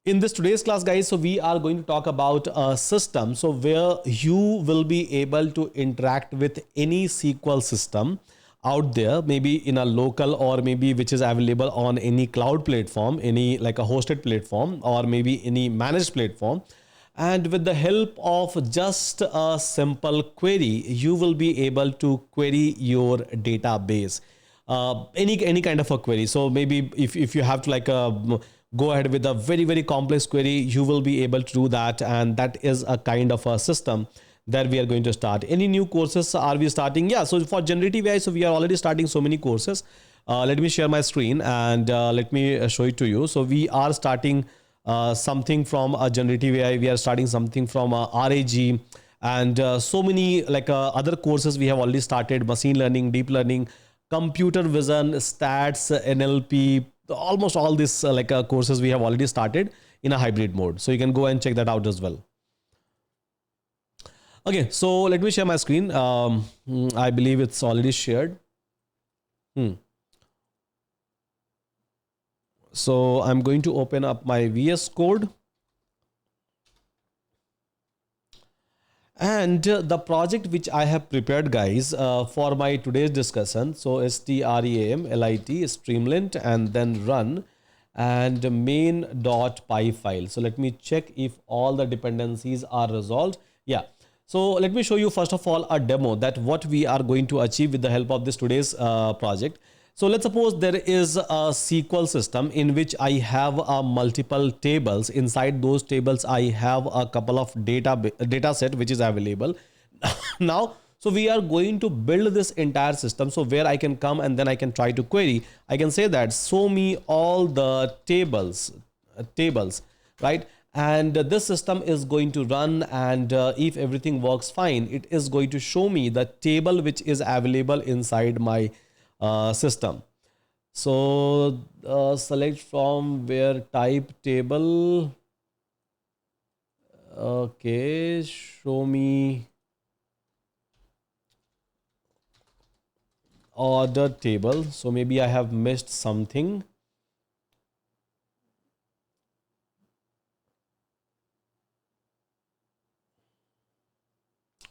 In this today's class, guys, so we are going to talk about a system. So where you will be able to interact with any SQL system out there, maybe in a local or maybe which is available on any cloud platform, any like a hosted platform or maybe any managed platform. And with the help of just a simple query, you will be able to query your database. Any kind of a query. So maybe if you have to like go ahead with a very complex query, you will be able to do that, and that is a kind of a system that we are going to start. Any new courses are we starting? Yeah, so for generative AI, so we are already starting so many courses. Let me share my screen and let me show it to you. So we are starting something from a generative AI, we are starting something from RAG, and so many like other courses we have already started: machine learning, deep learning, computer vision, stats, NLP, almost all these courses we have already started in a hybrid mode. So you can go and check that out as well. Okay, so let me share my screen. I believe it's already shared. So I'm going to open up my VS Code. And the project which I have prepared, guys, for my today's discussion. So STREAMLIT, Streamlit, and then run and main.py file. So let me check if all the dependencies are resolved. Yeah. So let me show you first of all a demo that what we are going to achieve with the help of this today's project. So let's suppose there is a SQL system in which I have multiple tables. Inside those tables, I have a couple of data set which is available. Now, so we are going to build this entire system. So where I can come and then I can try to query. I can say that show me all the tables, right? And this system is going to run, and if everything works fine, it is going to show me the table which is available inside my system. So select from where type table. Okay, show me order table. So maybe I have missed something.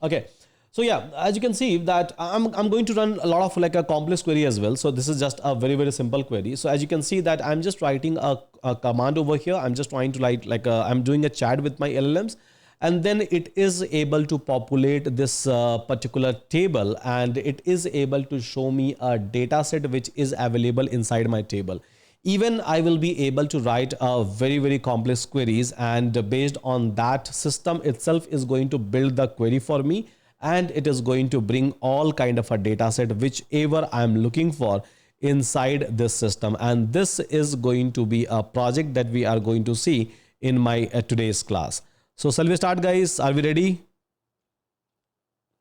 Okay. So yeah, as you can see that I'm going to run a lot of like a complex query as well. So this is just a very simple query. So as you can see that I'm just writing a command over here. I'm just trying to I'm doing a chat with my LLMs, and then it is able to populate this particular table, and it is able to show me a data set which is available inside my table. Even I will be able to write a very complex queries, and based on that, system itself is going to build the query for me, and it is going to bring all kind of a data set whichever I'm looking for inside this system. And this is going to be a project that we are going to see in my today's class. So shall we start, guys? Are we ready?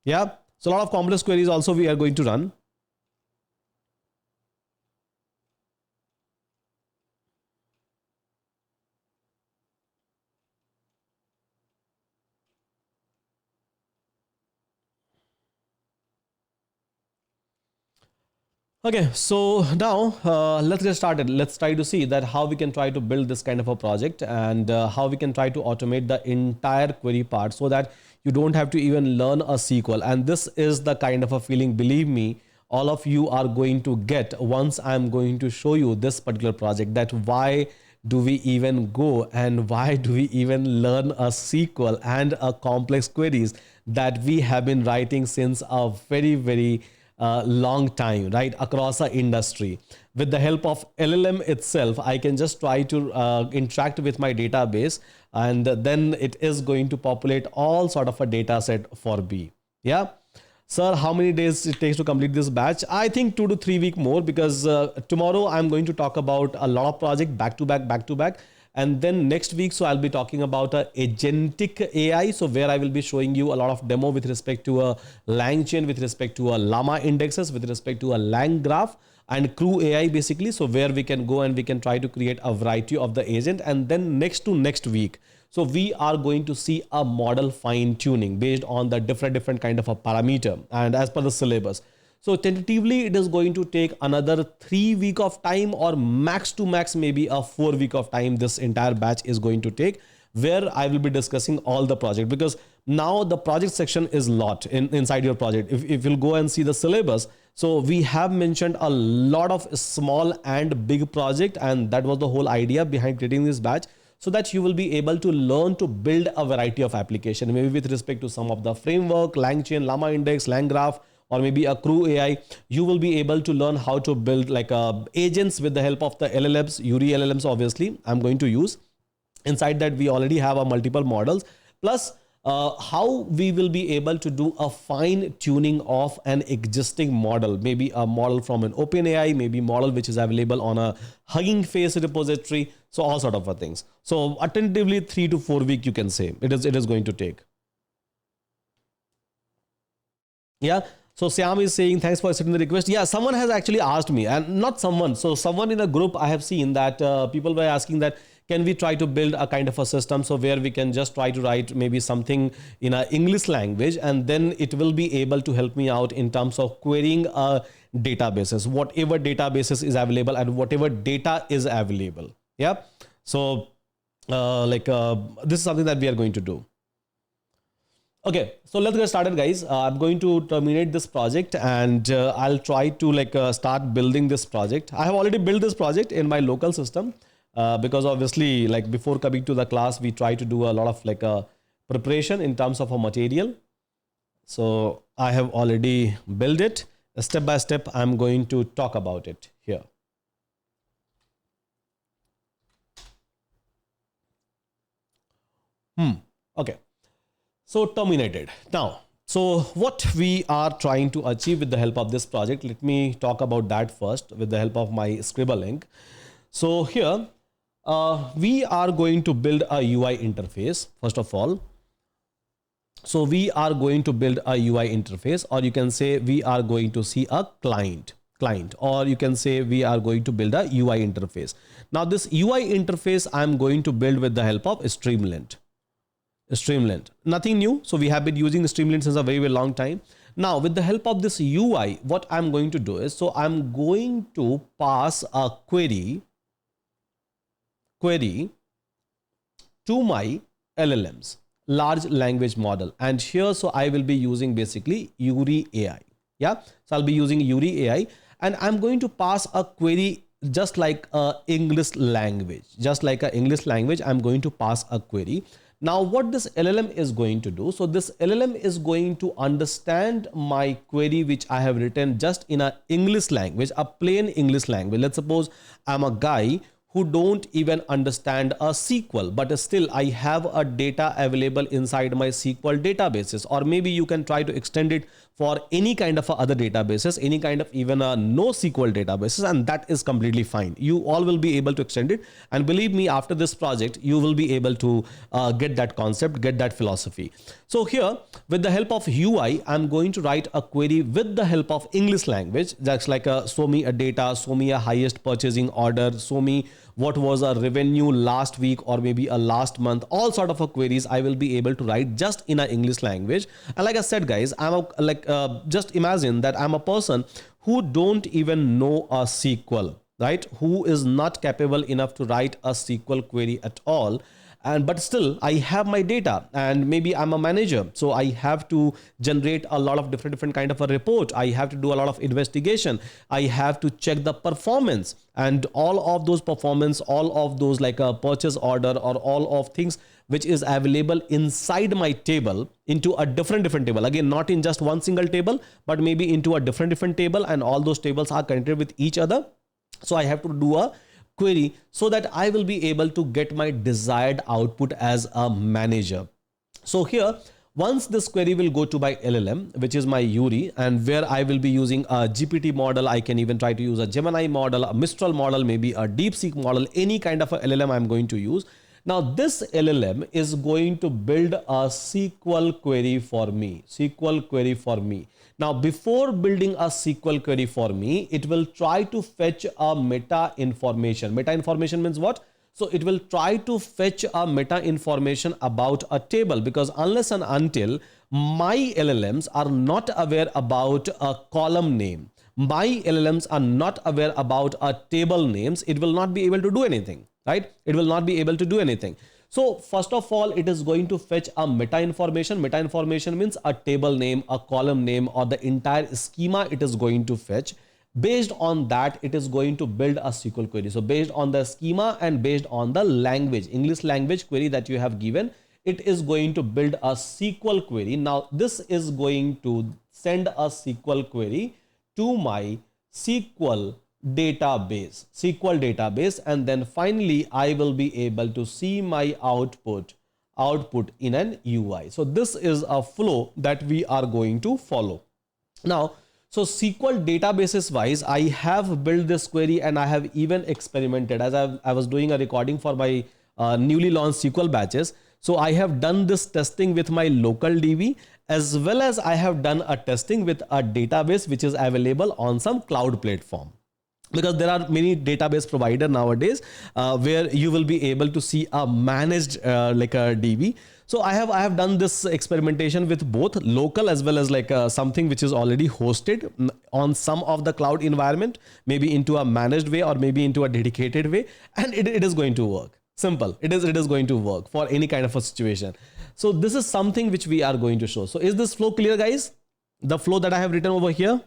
Yeah. So a lot of complex queries also we are going to run. Okay, so now let's get started. Let's try to see that how we can try to build this kind of a project, and how we can try to automate the entire query part so that you don't have to even learn a SQL. And this is the kind of a feeling, believe me, all of you are going to get once I'm going to show you this particular project, that why do we even go and why do we even learn a SQL and a complex queries that we have been writing since a very long time, right, across our industry. With the help of LLM itself, I can just try to interact with my database, and then it is going to populate all sort of a data set for me. Yeah. Sir, how many days it takes to complete this batch? I think 2 to 3 weeks more, because tomorrow I'm going to talk about a lot of projects back to back. And then next week, so I'll be talking about agentic AI. So where I will be showing you a lot of demo with respect to a LangChain, with respect to a Llama indexes, with respect to a Lang graph and Crew AI basically. So where we can go and we can try to create a variety of the agent. And then next week, so we are going to see a model fine tuning based on the different kind of a parameter and as per the syllabus. So tentatively, it is going to take another 3 week of time, or max to max maybe a 4 week of time. This entire batch is going to take, where I will be discussing all the project, because now the project section is lot inside your project. If you'll go and see the syllabus, so we have mentioned a lot of small and big project, and that was the whole idea behind creating this batch, so that you will be able to learn to build a variety of application, maybe with respect to some of the framework, LangChain, Llama Index, LangGraph, or maybe a Crew AI. You will be able to learn how to build like agents with the help of the LLMs, Eury LLMs, obviously, I'm going to use. Inside that, we already have a multiple models, plus how we will be able to do a fine tuning of an existing model, maybe a model from an OpenAI, maybe model which is available on a Hugging Face repository. So all sort of things. So attentively 3 to 4 weeks, you can say it is going to take. Yeah. So Syam is saying, thanks for accepting the request. Yeah, someone has actually asked me, and not someone. So someone in a group, I have seen that people were asking that, can we try to build a kind of a system so where we can just try to write maybe something in a English language, and then it will be able to help me out in terms of querying databases, whatever databases is available and whatever data is available. Yeah. So this is something that we are going to do. Okay, so let's get started, guys. I'm going to terminate this project, and I'll try to start building this project. I have already built this project in my local system, because obviously, like, before coming to the class, we try to do a lot of preparation in terms of a material. So I have already built it. Step by step, I'm going to talk about it here. Okay. So terminated. Now, so what we are trying to achieve with the help of this project, let me talk about that first with the help of my Scribble link. So here, we are going to build a UI interface, first of all. So we are going to build a UI interface, or you can say we are going to see a client, or you can say we are going to build a UI interface. Now this UI interface, I'm going to build with the help of Streamlit. Nothing new. So we have been using Streamlit since a very, very long time. Now with the help of this UI, what I'm going to do is, so I'm going to pass a query to my LLMs, large language model. And here, so I will be using basically Eury AI. Yeah. So I'll be using Eury AI, and I'm going to pass a query just like English language, I'm going to pass a query. Now what this LLM is going to do, so this LLM is going to understand my query which I have written just in a English language, a plain English language. Let's suppose I'm a guy who don't even understand a SQL, but still I have a data available inside my SQL databases, or maybe you can try to extend it for any kind of other databases, any kind of even a no SQL databases, and that is completely fine. You all will be able to extend it, and believe me, after this project, you will be able to get that concept, get that philosophy. So here, with the help of UI, I'm going to write a query with the help of English language. That's like show me a data, show me a highest purchasing order, show me what was our revenue last week or maybe a last month. All sort of queries I will be able to write just in an English language. And like I said, guys, just imagine that I'm a person who don't even know a SQL, right? Who is not capable enough to write a SQL query at all. But still I have my data, and maybe I'm a manager, so I have to generate a lot of different kind of a report. I have to do a lot of investigation. I have to check the performance, and all of those performance, all of those like a purchase order, or all of things which is available inside my table into a different table. Again, not in just one single table, but maybe into a different table, and all those tables are connected with each other. So I have to do a query so that I will be able to get my desired output as a manager. So here, once this query will go to my LLM, which is my Eury, and where I will be using a GPT model, I can even try to use a Gemini model, a Mistral model, maybe a DeepSeek model, any kind of a LLM I'm going to use. Now this LLM is going to build a SQL query for me. Now, before building a SQL query for me, it will try to fetch a meta information. Meta information means what? So it will try to fetch a meta information about a table, because unless and until my LLMs are not aware about a column name, my LLMs are not aware about a table names, it will not be able to do anything, right? It will not be able to do anything. So first of all, it is going to fetch a meta information. Meta information means a table name, a column name, or the entire schema it is going to fetch. Based on that, it is going to build a SQL query. So based on the schema and based on the language, English language query that you have given, it is going to build a SQL query. Now this is going to send a SQL query to my SQL database, and then finally I will be able to see my output in an UI. So this is a flow that we are going to follow. Now, so SQL databases wise, I have built this query and I have even experimented as I was doing a recording for my newly launched SQL batches. So I have done this testing with my local DB, as well as I have done a testing with a database which is available on some cloud platform. Because there are many database provider nowadays where you will be able to see a managed like a DB. So I have done this experimentation with both local as well as like something which is already hosted on some of the cloud environment, maybe into a managed way or maybe into a dedicated way, and it is going to work. Simple. It is going to work for any kind of a situation. So this is something which we are going to show. So is this flow clear, guys? The flow that I have written over here.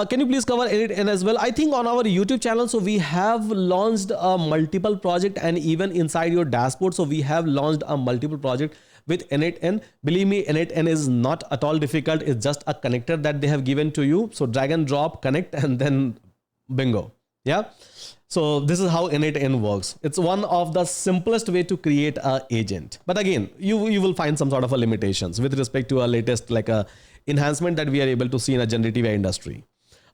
Can you please cover edit and as well? I think on our YouTube channel, so we have launched a multiple project, and even inside your dashboard, so we have launched a multiple project with initn. Believe me, initn is not at all difficult. It's just a connector that they have given to you. So drag and drop, connect, and then bingo. Yeah. So this is how initn works. It's one of the simplest way to create a agent. But again, you will find some sort of a limitations with respect to a latest like a enhancement that we are able to see in a generative AI industry.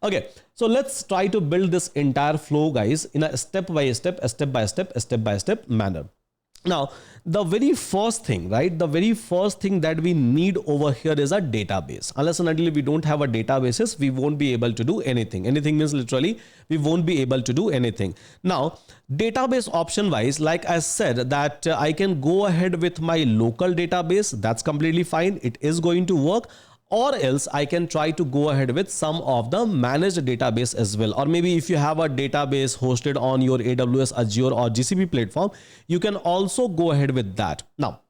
Okay, so let's try to build this entire flow, guys, in a step by step manner. Now, the very first thing, right? The very first thing that we need over here is a database. Unless and until we don't have a database, we won't be able to do anything. Anything means literally we won't be able to do anything. Now, database option wise, like I said, that I can go ahead with my local database. That's completely fine. It is going to work. Or else I can try to go ahead with some of the managed database as well. Or maybe if you have a database hosted on your AWS, Azure or GCP platform, you can also go ahead with that. Now,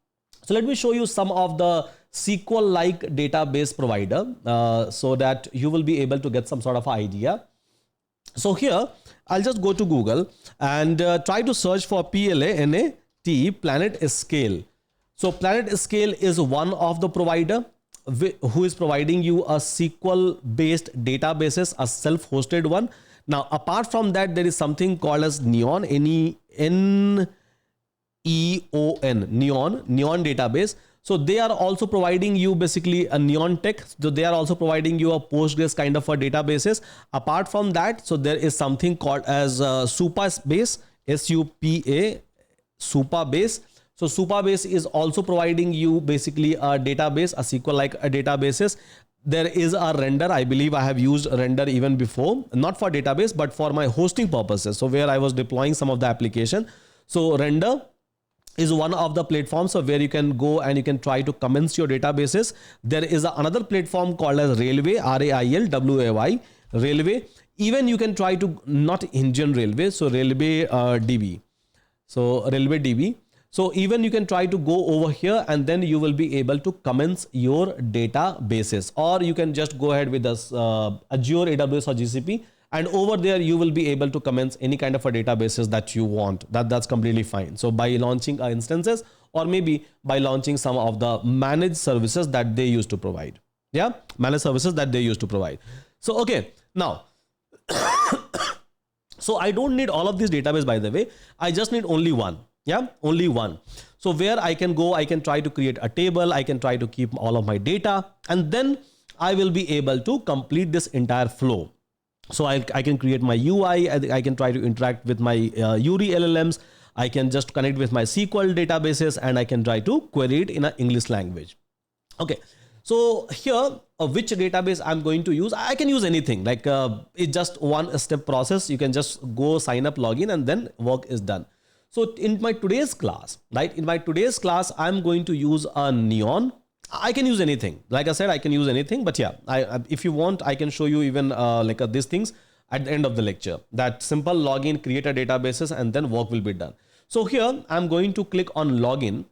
so let me show you some of the SQL-like database provider so that you will be able to get some sort of idea. So here, I'll just go to Google and try to search for PLANET, PlanetScale. So PlanetScale is one of the provider who is providing you a SQL based databases, a self-hosted one. Now, apart from that, there is something called as Neon, Neon database. So they are also providing you basically a Neon tech. So they are also providing you a Postgres kind of a databases. Apart from that, so there is something called as Supabase, SUPA, Supabase. So Supabase is also providing you basically a database, a SQL like a databases. There is a Render. I believe I have used Render even before, not for database, but for my hosting purposes. So where I was deploying some of the application. So Render is one of the platforms where you can go and you can try to commence your databases. There is another platform called as Railway, RAILWAY, Railway. Even you can try to, not Indian Railway, so Railway DB. So Railway DB. So even you can try to go over here and then you will be able to commence your databases, or you can just go ahead with this Azure, AWS or GCP, and over there you will be able to commence any kind of a databases that you want. That's completely fine. So by launching instances, or maybe by launching some of the managed services that they used to provide. Yeah, managed services that they used to provide. So okay, now so I don't need all of these database, by the way. I just need only one. Yeah, only one. So where I can go, I can try to create a table. I can try to keep all of my data, and then I will be able to complete this entire flow. So I can create my UI. I can try to interact with my URI LLMs. I can just connect with my SQL databases, and I can try to query it in an English language. Okay. So here, which database I'm going to use, I can use anything. Like it's just one step process. You can just go sign up, login, and then work is done. So in my today's class, right? In my today's class, I'm going to use a Neon. I can use anything. Like I said, I can use anything. But yeah, if you want, I can show you even these things at the end of the lecture. That simple login, create a databases, and then work will be done. So here I'm going to click on login.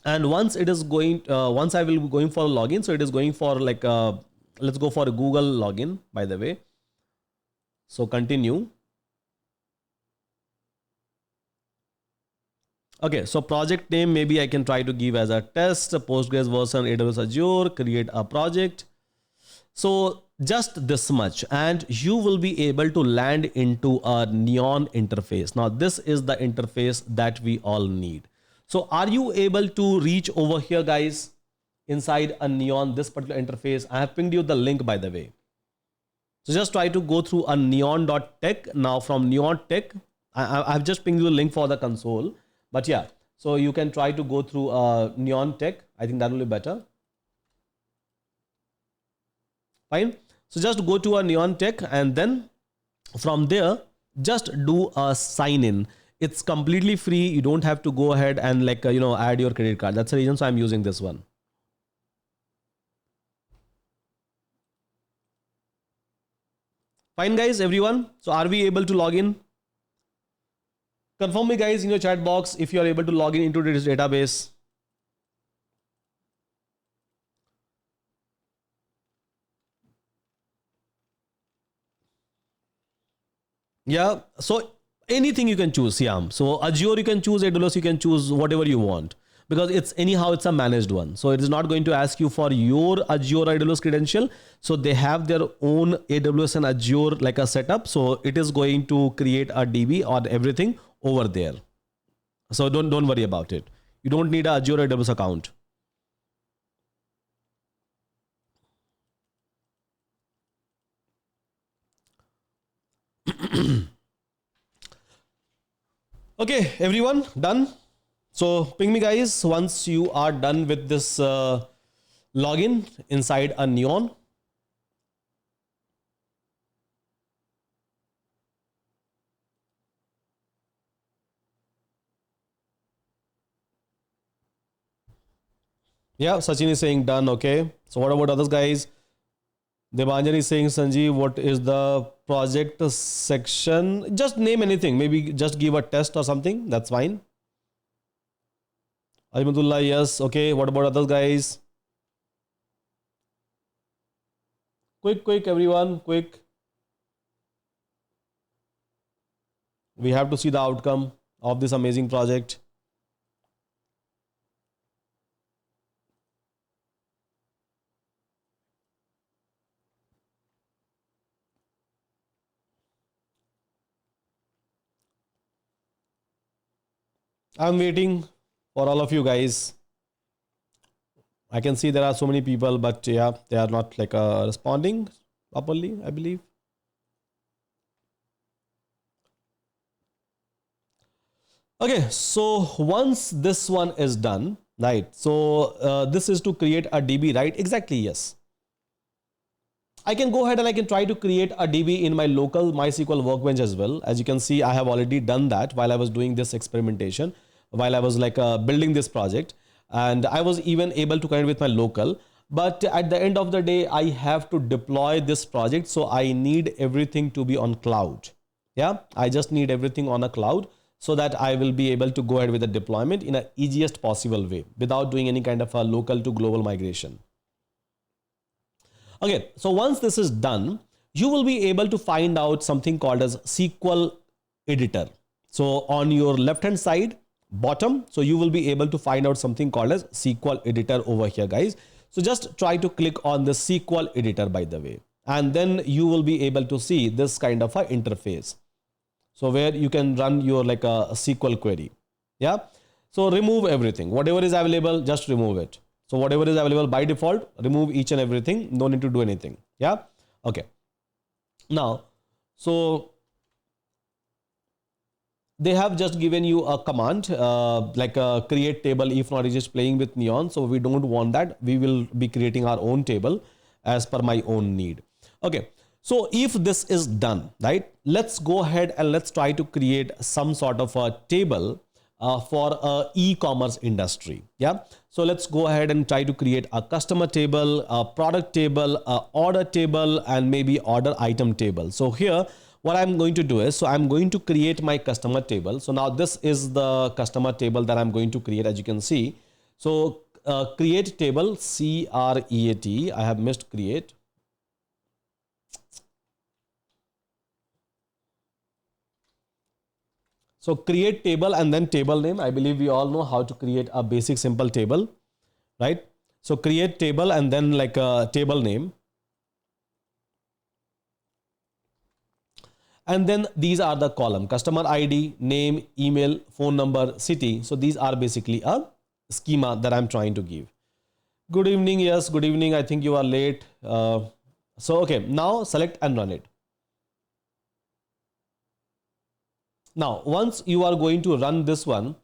And once it is going, once I will be going for login, so it is going for like, let's go for a Google login, by the way. So continue. Okay, so project name, maybe I can try to give as a test, a Postgres version, AWS Azure, create a project. So just this much, and you will be able to land into a Neon interface. Now, this is the interface that we all need. So are you able to reach over here, guys, inside a Neon, this particular interface? I have pinged you the link, by the way. So just try to go through a neon.tech. Now from neon tech, I've just pinged you the link for the console. But yeah, so you can try to go through neon tech. I think that will be better. Fine. So just go to a neon tech, and then from there, just do a sign in. It's completely free. You don't have to go ahead and add your credit card. That's the reason. So I'm using this one. Fine, guys, everyone. So are we able to log in? Confirm me, guys, in your chat box if you are able to log in into this database. Yeah. So anything you can choose, Siam. So Azure you can choose, AWS you can choose, whatever you want, because it's a managed one. So it is not going to ask you for your Azure AWS credential. So they have their own AWS and Azure like a setup. So it is going to create a DB or everything over there. So don't worry about it. You don't need a Azure AWS account. Okay, everyone, done. So ping me, guys, once you are done with this login inside a Neon. Yeah, Sachin is saying done. Okay. So what about others, guys? Debanjan is saying, Sanjeev, what is the project section? Just name anything. Maybe just give a test or something. That's fine. Ajmatullah, yes. Okay. What about others, guys? Quick, everyone. Quick. We have to see the outcome of this amazing project. I'm waiting for all of you guys. I can see there are so many people, but yeah, they are not responding properly, I believe. Okay, so once this one is done, right? So this is to create a DB, right? Exactly, yes. I can go ahead and I can try to create a DB in my local MySQL workbench as well. As you can see, I have already done that while I was doing this experimentation, while I was building this project, and I was even able to connect with my local. But at the end of the day, I have to deploy this project. So I need everything to be on cloud. Yeah, I just need everything on a cloud so that I will be able to go ahead with the deployment in the easiest possible way without doing any kind of a local to global migration. Okay, so once this is done, you will be able to find out something called as SQL editor. So on your left hand side, bottom, so you will be able to find out something called as SQL editor over here, guys. So just try to click on the SQL editor, by the way, and then you will be able to see this kind of a interface. So where you can run your a SQL query. Yeah. So remove everything, whatever is available, just remove it. So whatever is available by default, remove each and everything. No need to do anything. Yeah. Okay. Now, so they have just given you a command like a create table. If not, it's just playing with neon. So we don't want that. We will be creating our own table as per my own need. Okay. So if this is done, right, let's go ahead and let's try to create some sort of a table for a e-commerce industry. Yeah. So let's go ahead and try to create a customer table, a product table, a order table, and maybe order item table. So here, what I'm going to do is, so I'm going to create my customer table. So now this is the customer table that I'm going to create, as you can see. So create table, CREAT, I have missed create. So create table and then table name. I believe we all know how to create a basic simple table, right? So create table and then like a table name. And then these are the column: customer ID, name, email, phone number, city. So these are basically a schema that I'm trying to give. Good evening. Yes, good evening. I think you are late. Okay, now select and run it. Now, once you are going to run this one,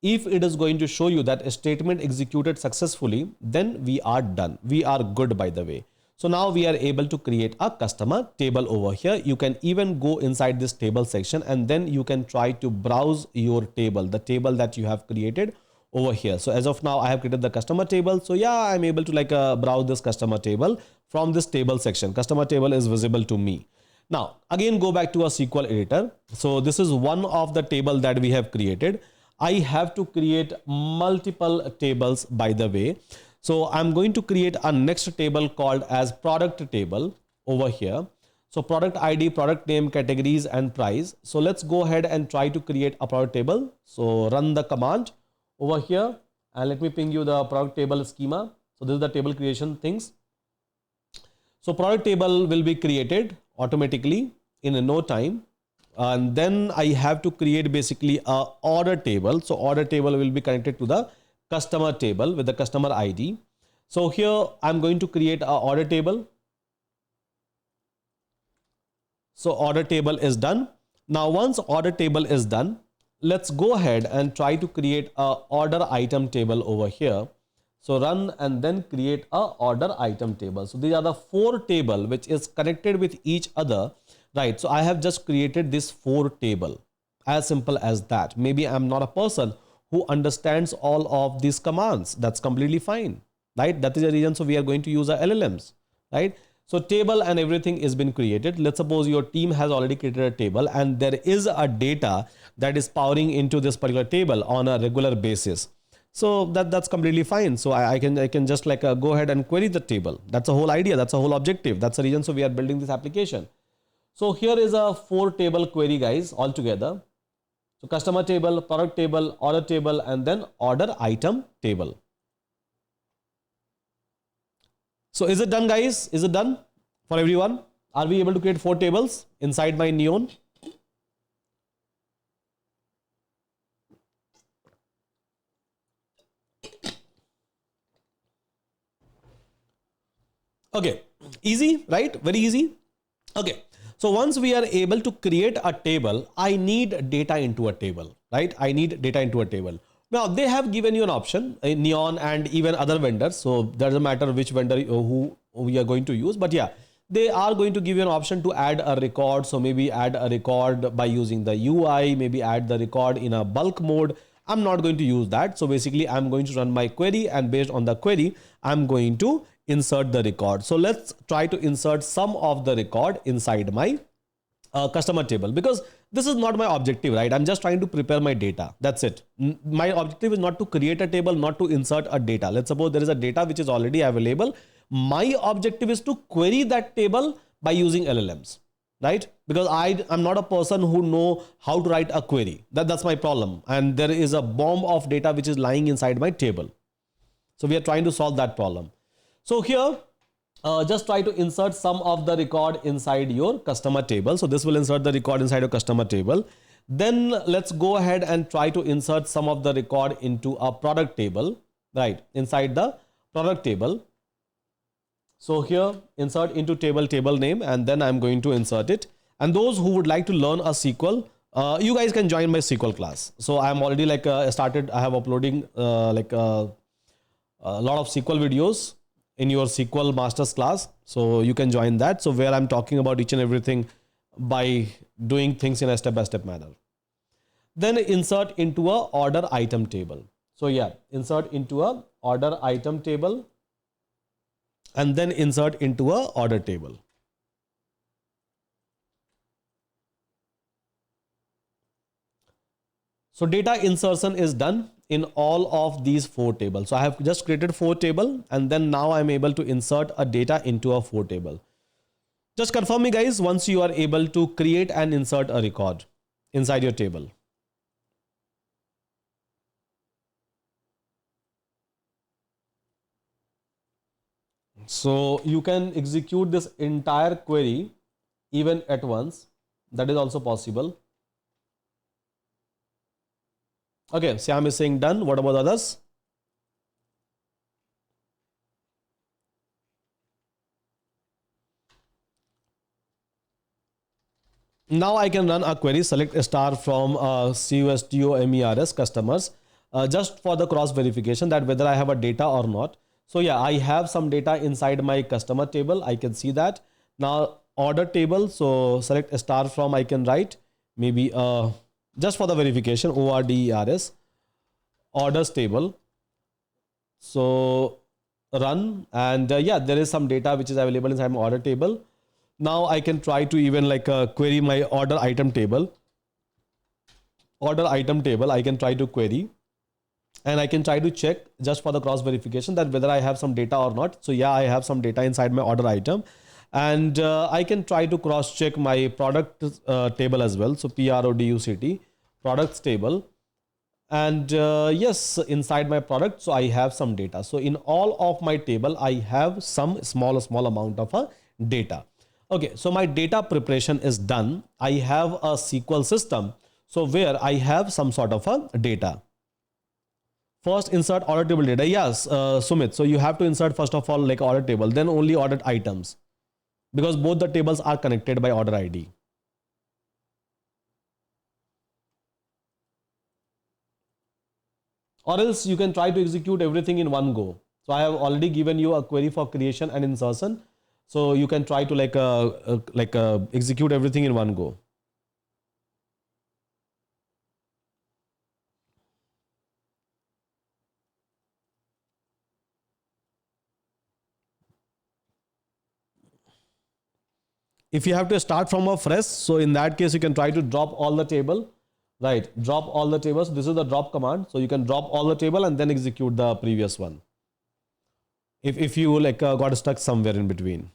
if it is going to show you that a statement executed successfully, then we are done. We are good, by the way. So now we are able to create a customer table over here. You can even go inside this table section and then you can try to browse your table, the table that you have created over here. So as of now, I have created the customer table. So yeah, I'm able to like browse this customer table from this table section. Customer table is visible to me. Now, again, go back to a SQL editor. So this is one of the table that we have created. I have to create multiple tables, by the way. So I'm going to create a next table called as product table over here. So product ID, product name, categories, and price. So let's go ahead and try to create a product table. So run the command over here and let me ping you the product table schema. So this is the table creation things. So product table will be created automatically in no time. And then I have to create basically a order table. So order table will be connected to the customer table with the customer ID. So here I'm going to create a order table. So order table is done. Now once order table is done, let's go ahead and try to create a order item table over here. So run and then create a order item table. So these are the 4 table which is connected with each other, right? So I have just created this 4 table, as simple as that. Maybe I'm not a person who understands all of these commands. That's completely fine, right? That is the reason. So we are going to use our LLMs, right? So table and everything has been created. Let's suppose your team has already created a table and there is a data that is powering into this particular table on a regular basis. So that's completely fine. So I can just like go ahead and query the table. That's the whole idea. That's the whole objective. That's the reason. So we are building this application. So here is a 4 table query, guys, all together. So customer table, product table, order table, and then order item table. So is it done, guys? Is it done for everyone? Are we able to create 4 tables inside my Neon? Okay, easy, right? Very easy. Okay, so once we are able to create a table, I need data into a table, right? I need data into a table. Now they have given you an option, Neon and even other vendors. So doesn't matter which vendor who we are going to use, but yeah, they are going to give you an option to add a record. So maybe add a record by using the UI, maybe add the record in a bulk mode. I'm not going to use that. So basically I'm going to run my query and based on the query, I'm going to insert the record. So let's try to insert some of the record inside my customer table, because this is not my objective, right? I'm just trying to prepare my data. That's it. My objective is not to create a table, not to insert a data. Let's suppose there is a data which is already available. My objective is to query that table by using LLMs, right? Because I'm not a person who know how to write a query. That's my problem. And there is a bomb of data which is lying inside my table. So we are trying to solve that problem. So here, just try to insert some of the record inside your customer table. So this will insert the record inside your customer table. Then let's go ahead and try to insert some of the record into a product table, right? Inside the product table. So here, insert into table name, and then I'm going to insert it. And those who would like to learn a SQL, You guys can join my SQL class. So I'm already like started. I have uploading a lot of SQL videos in your SQL masters class. So you can join that. So where I'm talking about each and everything by doing things in a step-by-step manner. Then insert into a order item table. So yeah, insert into a order item table and then insert into a order table. So data insertion is done in all of these 4 tables. So I have just created 4 table and then now I'm able to insert a data into a 4 table. Just confirm me guys once you are able to create and insert a record inside your table. So you can execute this entire query even at once. That is also possible. Okay, Syam is saying done. What about others? Now I can run a query, select a star from CUSTOMERS customers just for the cross verification that whether I have a data or not. So yeah, I have some data inside my customer table. I can see that. Now order table. So select a star from, I can write maybe just for the verification, ORDERS, orders table. So run and yeah, there is some data which is available inside my order table. Now I can try to even like query my order item table. Order item table, I can try to query and I can try to check just for the cross verification that whether I have some data or not. So yeah, I have some data inside my order item and I can try to cross check my product table as well. So PRODUCT, products table. And yes, inside my product, so I have some data. So in all of my table, I have some small amount of data. Okay, so my data preparation is done. I have a SQL system. So where I have some sort of a data. First insert order table data. Yes, Sumit. So you have to insert first of all like order table, then only ordered items because both the tables are connected by order ID. Or else you can try to execute everything in one go. So I have already given you a query for creation and insertion. So you can try to like execute everything in one go. If you have to start from a fresh, so in that case, you can try to drop all the table, right? Drop all the tables. This is the drop command. So you can drop all the table and then execute the previous one. If you like got stuck somewhere in between.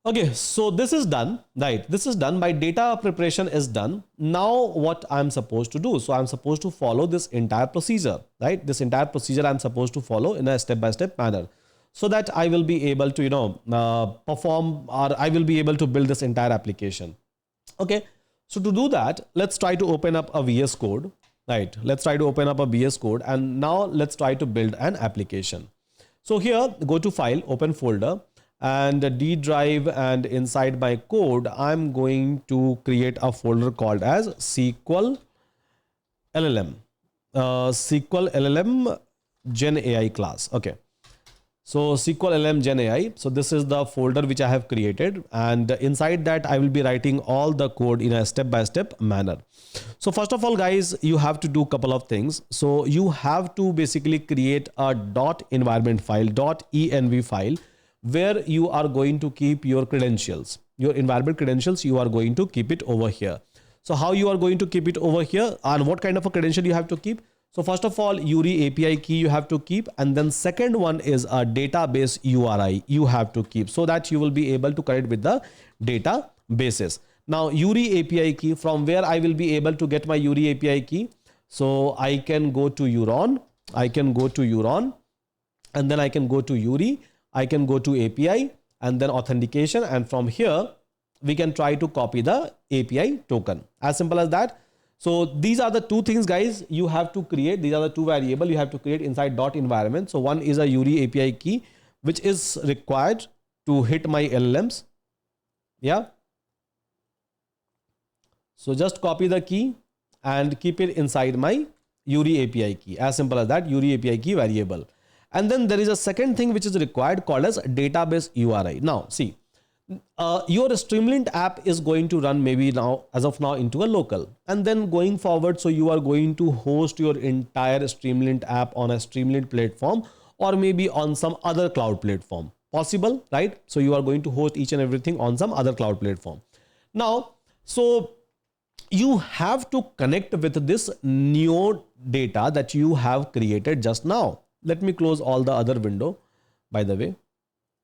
Okay, so this is done, right? This is done. My data preparation is done. Now what I'm supposed to do? So I'm supposed to follow this entire procedure, right? This entire procedure I'm supposed to follow in a step-by-step manner so that I will be able to, perform or I will be able to build this entire application. Okay, so to do that, let's try to open up a VS Code, right? Let's try to open up a VS Code and now let's try to build an application. So here, go to File, Open Folder, and D drive, and inside my code, I'm going to create a folder called as SQL LLM, SQL LLM Gen AI class. Okay. So SQL LLM Gen AI. So this is the folder which I have created, and inside that I will be writing all the code in a step-by-step manner. So first of all, guys, you have to do a couple of things. So you have to basically create a .environment file, .env file, where you are going to keep your credentials, your environment credentials. You are going to keep it over here. So how you are going to keep it over here, and what kind of a credential you have to keep? So first of all, URI API key you have to keep, and then second one is a database URI you have to keep so that you will be able to connect with the databases. Now URI API key, from where I will be able to get my URI API key? So I can go to Euron, and then I can go to URI, I can go to API and then authentication, and from here we can try to copy the API token. As simple as that. So these are the two things, guys, you have to create. These are the two variables you have to create inside .environment. So one is a URI API key, which is required to hit my LLMs. Yeah. So just copy the key and keep it inside my URI API key. As simple as that, URI API key variable. And then there is a second thing which is required called as database URI. Now see, your Streamlit app is going to run maybe now as of now into a local, and then going forward, so you are going to host your entire Streamlit app on a Streamlit platform or maybe on some other cloud platform. Possible, right? So you are going to host each and everything on some other cloud platform. Now, so you have to connect with this new data that you have created just now. Let me close all the other window, by the way.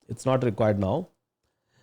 It's not required now.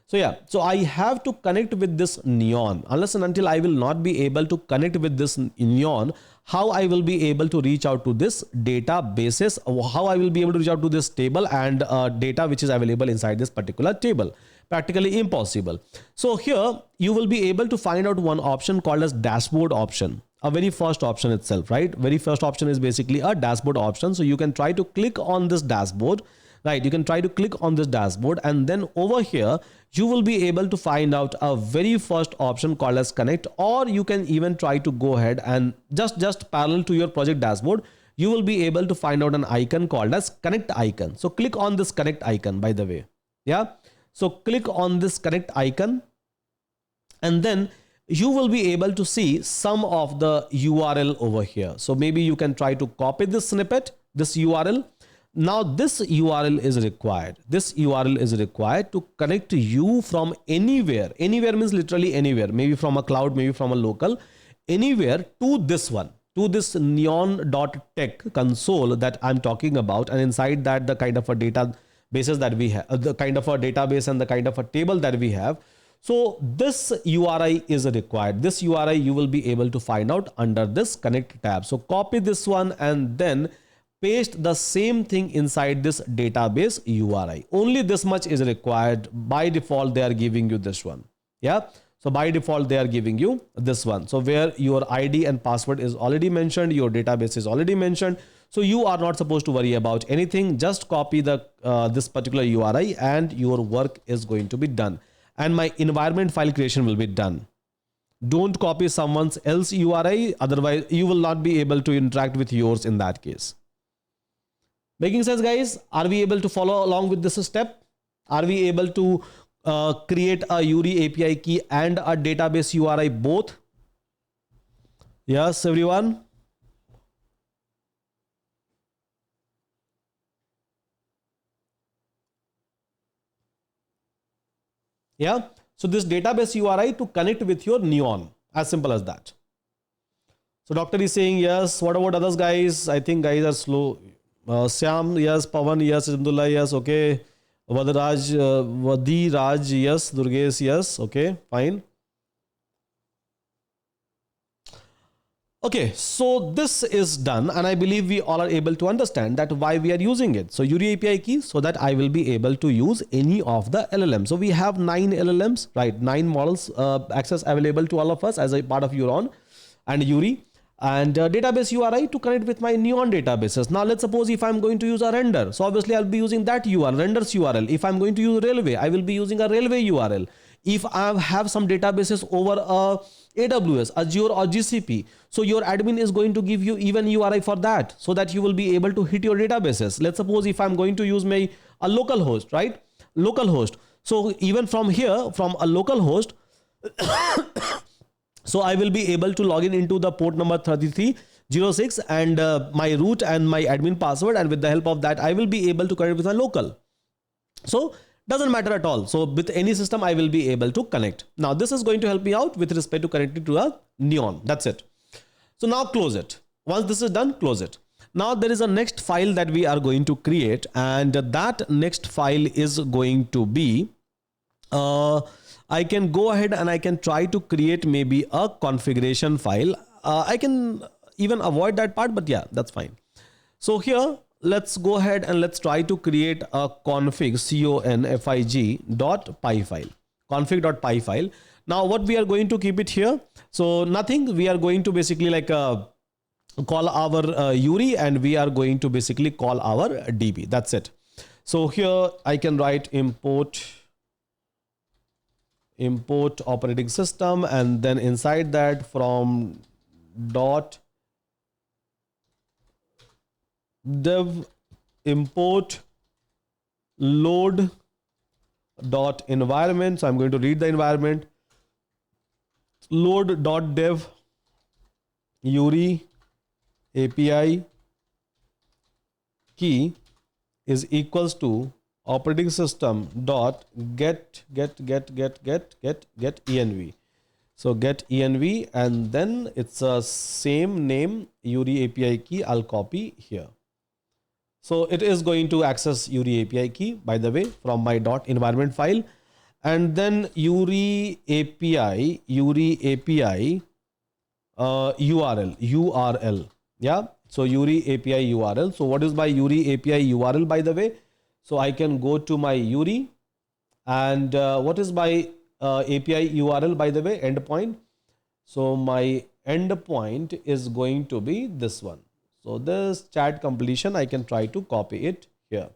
So yeah, so I have to connect with this neon. Unless and until I will not be able to connect with this neon, how I will be able to reach out to this databases, how I will be able to reach out to this table and data which is available inside this particular table. Practically impossible. So here you will be able to find out one option called as dashboard option. A very first option itself, right? Very first option is basically a dashboard option. So you can try to click on this dashboard, right? You can try to click on this dashboard, and then over here you will be able to find out a very first option called as connect, or you can even try to go ahead and just parallel to your project dashboard, you will be able to find out an icon called as connect icon. So click on this connect icon, by the way. Yeah. So click on this connect icon, and then you will be able to see some of the URL over here. So maybe you can try to copy this snippet, this URL. Now this URL is required. This URL is required to connect you from anywhere. Anywhere means literally anywhere, maybe from a cloud, maybe from a local, anywhere to this one, to this neon.tech console that I'm talking about. And inside that, the kind of a databases that we have, the kind of a database and the kind of a table that we have. So this URI is required. This URI you will be able to find out under this connect tab. So copy this one and then paste the same thing inside this database URI. Only this much is required. By default, they are giving you this one. Yeah. So by default, they are giving you this one. So where your ID and password is already mentioned, your database is already mentioned. So you are not supposed to worry about anything. Just copy the this particular URI and your work is going to be done. And my environment file creation will be done. Don't copy someone else's URI. Otherwise, you will not be able to interact with yours in that case. Making sense, guys? Are we able to follow along with this step? Are we able to create a URI API key and a database URI both? Yes, everyone? Yeah. So this database URI to connect with your neon, as simple as that. So doctor is saying yes. What about others, guys? I think guys are slow. Syam, yes. Pavan, yes. Indullah, yes. Okay. Vadiraj, Vadiraj, yes. Durgesh, yes. Okay, fine. Okay, so this is done, and I believe we all are able to understand that why we are using it. So URI API key, so that I will be able to use any of the LLM. So we have 9 LLMs, right? 9 models access available to all of us as a part of Euron and URI. And database URI to connect with my neon databases. Now let's suppose if I'm going to use a render, so obviously I'll be using that URL, renders URL. If I'm going to use railway, I will be using a railway URL. If I have some databases over AWS, Azure or GCP, so your admin is going to give you even URI for that, so that you will be able to hit your databases. Let's suppose if I'm going to use a local host, right? Local host. So even from here, from a local host, so I will be able to log in into the port number 3306 and my root and my admin password. And with the help of that, I will be able to connect with my local. So doesn't matter at all. So with any system, I will be able to connect. Now this is going to help me out with respect to connecting to a neon. That's it. So now close it. Once this is done, close it. Now there is a next file that we are going to create, and that next file is going to be, I can go ahead and I can try to create maybe a configuration file. I can even avoid that part, but yeah, that's fine. So here, let's go ahead and let's try to create a config.py file, config.py file. Now what we are going to keep it here. So nothing, we are going to basically like call our URI, and we are going to basically call our DB. That's it. So here I can write import import operating system, and then inside that from dot dev import load dot environment. So I'm going to read the environment. Load dot dev URI API key is equals to operating system dot get env. So get env, and then it's a same name URI API key. I'll copy here. So it is going to access URI API key, by the way, from my dot environment file, and then URI API URL. Yeah. So URI API URL. So what is my URI API URL, by the way? So I can go to my URI, and what is my API URL, by the way? Endpoint. So my endpoint is going to be this one. So this chat completion, I can try to copy it here.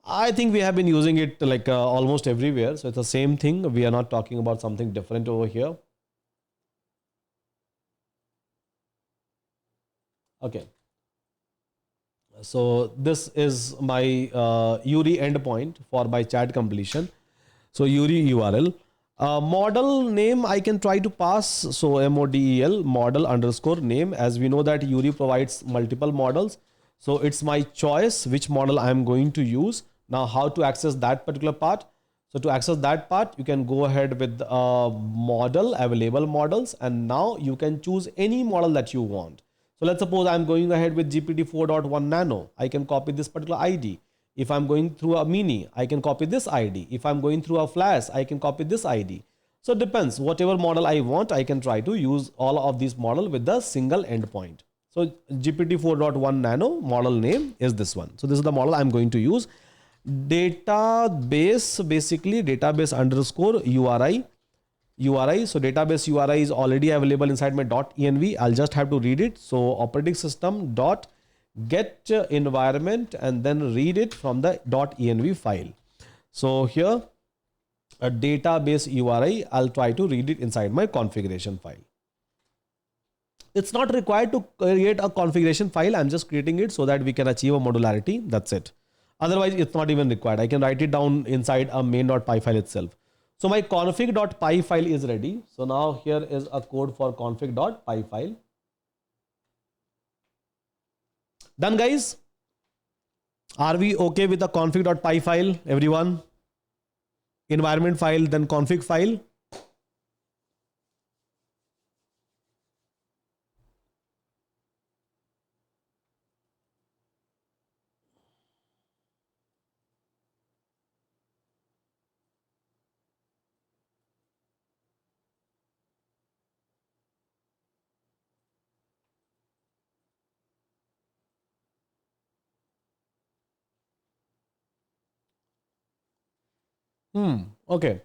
I think we have been using it like almost everywhere. So it's the same thing. We are not talking about something different over here. Okay. So this is my URI endpoint for my chat completion. So URI URL. Model name I can try to pass. So model model underscore name. As we know that URI provides multiple models. So it's my choice which model I'm going to use. Now how to access that particular part? So to access that part, you can go ahead with model, available models, and now you can choose any model that you want. So let's suppose I'm going ahead with GPT-4.1 Nano. I can copy this particular ID. If I'm going through a mini, I can copy this ID. If I'm going through a flash, I can copy this ID. So it depends. Whatever model I want, I can try to use all of these models with the single endpoint. So GPT-4.1 Nano model name is this one. So this is the model I'm going to use. Database, basically database underscore URI. So database URI is already available inside my .env. I'll just have to read it. So operating system dot get environment, and then read it from the .env file. So here a database URI, I'll try to read it inside my configuration file. It's not required to create a configuration file. I'm just creating it so that we can achieve a modularity. That's it. Otherwise, it's not even required. I can write it down inside a main.py file itself. So my config.py file is ready. So now here is a code for config.py file. Done, guys? Are we okay with the config.py file, everyone? Environment file, then config file. Okay.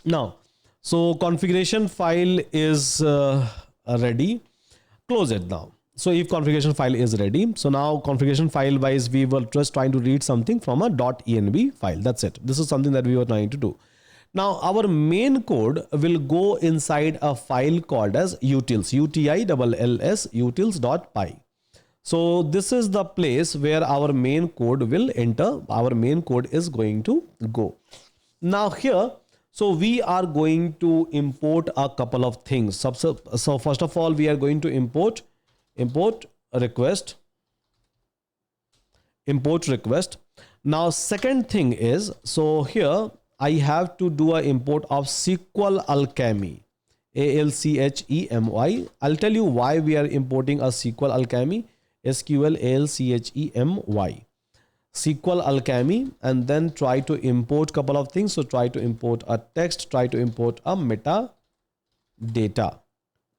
Now, so configuration file is ready. Close it now. So if configuration file is ready, so now configuration file wise, we were just trying to read something from a .env file. That's it. This is something that we were trying to do. Now our main code will go inside a file called as utils, UTILLS utils.py. So this is the place where our main code will enter. Our main code is going to go. Now here, so we are going to import a couple of things. So first of all, we are going to import request. Now second thing is, so here I have to do an import of SQLAlchemy, ALCHEMY. I'll tell you why we are importing a SQLAlchemy. SQLAlchemy, SQLAlchemy, and then try to import couple of things. So try to import a text, try to import a metadata.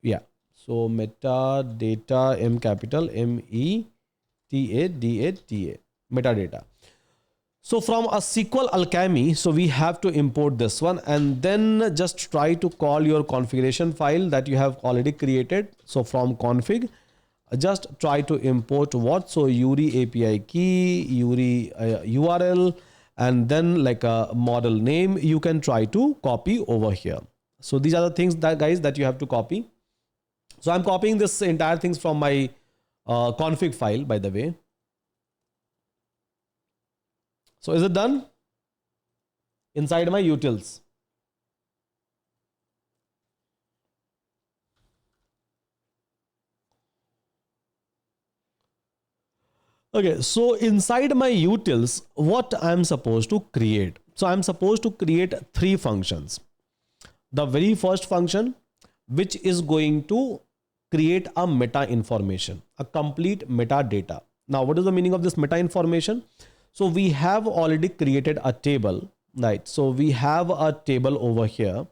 Yeah. So metadata, M capital METADATA, metadata. So from a SQLAlchemy, so we have to import this one, and then just try to call your configuration file that you have already created. So from config, just try to import what? So URI API key, URI URL, and then like a model name you can try to copy over here. So these are the things that guys that you have to copy. So I'm copying this entire things from my config file, by the way. So is it done? Inside my utils. Okay, so inside my utils, what I'm supposed to create? So I'm supposed to create 3 functions. The very first function, which is going to create a meta information, a complete metadata. Now, what is the meaning of this meta information? So we have already created a table, right? So we have a table over here,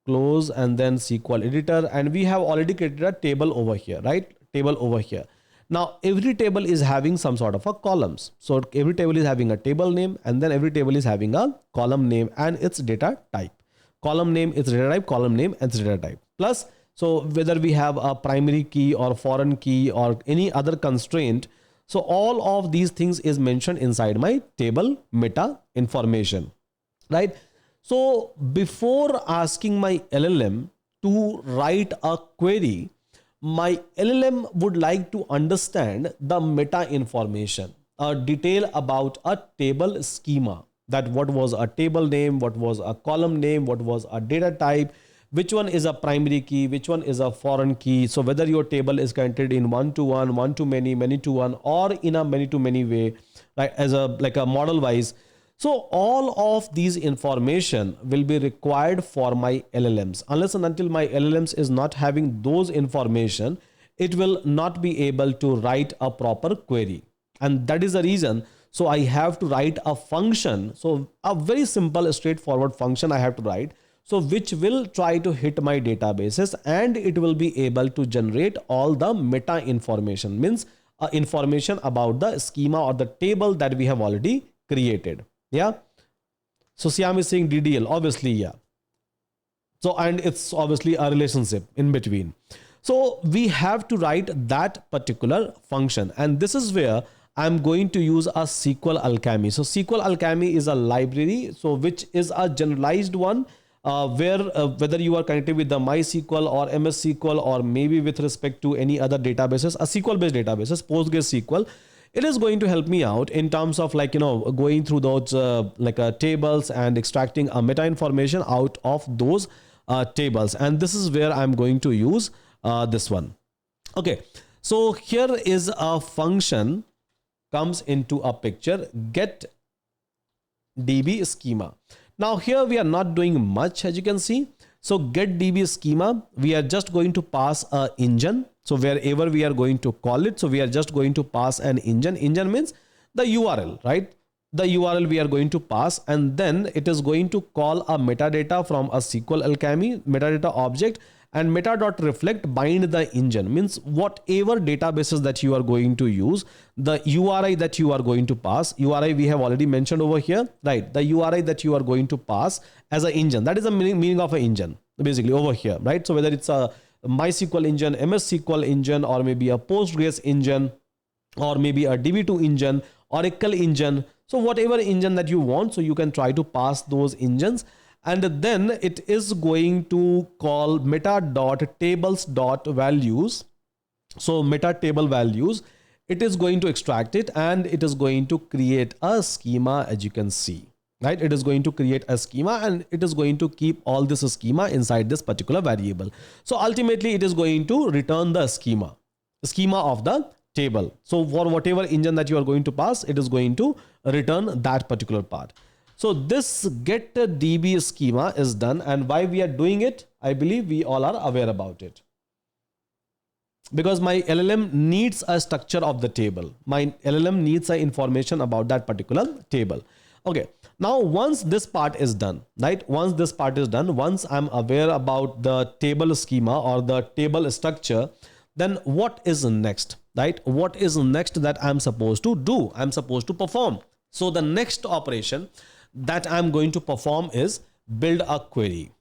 close and then SQL editor, and we have already created a table over here, right? Table over here. Now, every table is having some sort of a columns. So every table is having a table name, and then every table is having a column name and its data type. Column name, its data type, column name, its data type. Plus, so whether we have a primary key or foreign key or any other constraint. So all of these things is mentioned inside my table meta information, right? So before asking my LLM to write a query, my LLM would like to understand the meta information, a detail about a table schema, that what was a table name, what was a column name, what was a data type, which one is a primary key, which one is a foreign key. So whether your table is connected in one-to-one, one-to-many, many-to-one, or in a many-to-many way, right, as a like a model wise. So all of these information will be required for my LLMs. Unless and until my LLMs is not having those information, it will not be able to write a proper query. And that is the reason. So I have to write a function. So a very simple, straightforward function I have to write. So which will try to hit my databases, and it will be able to generate all the meta information, means information about the schema or the table that we have already created. Yeah. So Siam is saying DDL, obviously, yeah. So, and it's obviously a relationship in between. So we have to write that particular function, and this is where I'm going to use a SQLAlchemy. So SQLAlchemy is a library, so which is a generalized one, where whether you are connected with the MySQL or MS SQL or maybe with respect to any other databases, a SQL based databases, PostgreSQL, it is going to help me out in terms of like, going through those tables and extracting a meta information out of those tables. And this is where I'm going to use this one. Okay. So here is a function comes into a picture, get DB schema. Now here we are not doing much, as you can see. So get DB schema, we are just going to pass a engine. So wherever we are going to call it, so we are just going to pass an engine. Engine means the URL, right? The URL we are going to pass, and then it is going to call a metadata from a SQLAlchemy metadata object, and meta.reflect bind the engine, means whatever databases that you are going to use, the URI that you are going to pass, URI we have already mentioned over here, right? The URI that you are going to pass as an engine, that is the meaning of an engine basically over here, right? So whether it's a MySQL engine, MS SQL engine, or maybe a Postgres engine, or maybe a DB2 engine, Oracle engine. So whatever engine that you want, so you can try to pass those engines, and then it is going to call meta.tables.values. So meta table values, it is going to extract it, and it is going to create a schema, as you can see. Right? It is going to create a schema, and it is going to keep all this schema inside this particular variable. So ultimately it is going to return the schema of the table. So for whatever engine that you are going to pass, it is going to return that particular part. So this get DB schema is done, and why we are doing it, I believe we all are aware about it. Because my LLM needs a structure of the table. My LLM needs a information about that particular table. Okay. Now, once this part is done, right? Once this part is done, once I'm aware about the table schema or the table structure, then what is next, right? What is next that I'm supposed to do? I'm supposed to perform. So the next operation that I'm going to perform is build a query.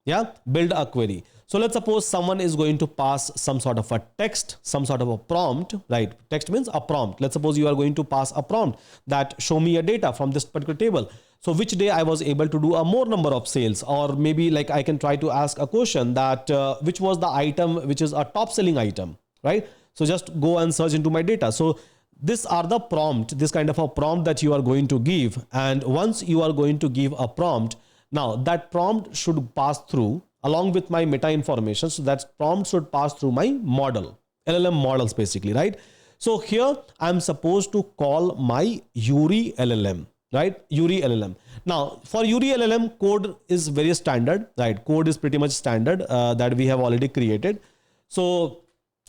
Yeah, build a query. So let's suppose someone is going to pass some sort of a text, some sort of a prompt, right? Text means a prompt. Let's suppose you are going to pass a prompt that show me a data from this particular table. So which day I was able to do a more number of sales, or maybe like I can try to ask a question that which was the item which is a top selling item, right? So just go and search into my data. So these are the prompt, this kind of a prompt that you are going to give. And once you are going to give a prompt, now that prompt should pass through along with my meta information. So that prompt should pass through my model, LLM models basically, right? So here I'm supposed to call my Euron LLM, right? Euron LLM. Now for Euron LLM, code is very standard, right? Code is pretty much standard that we have already created. So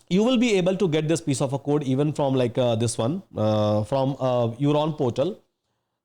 you will be able to get this piece of a code even from like this one from Euron portal.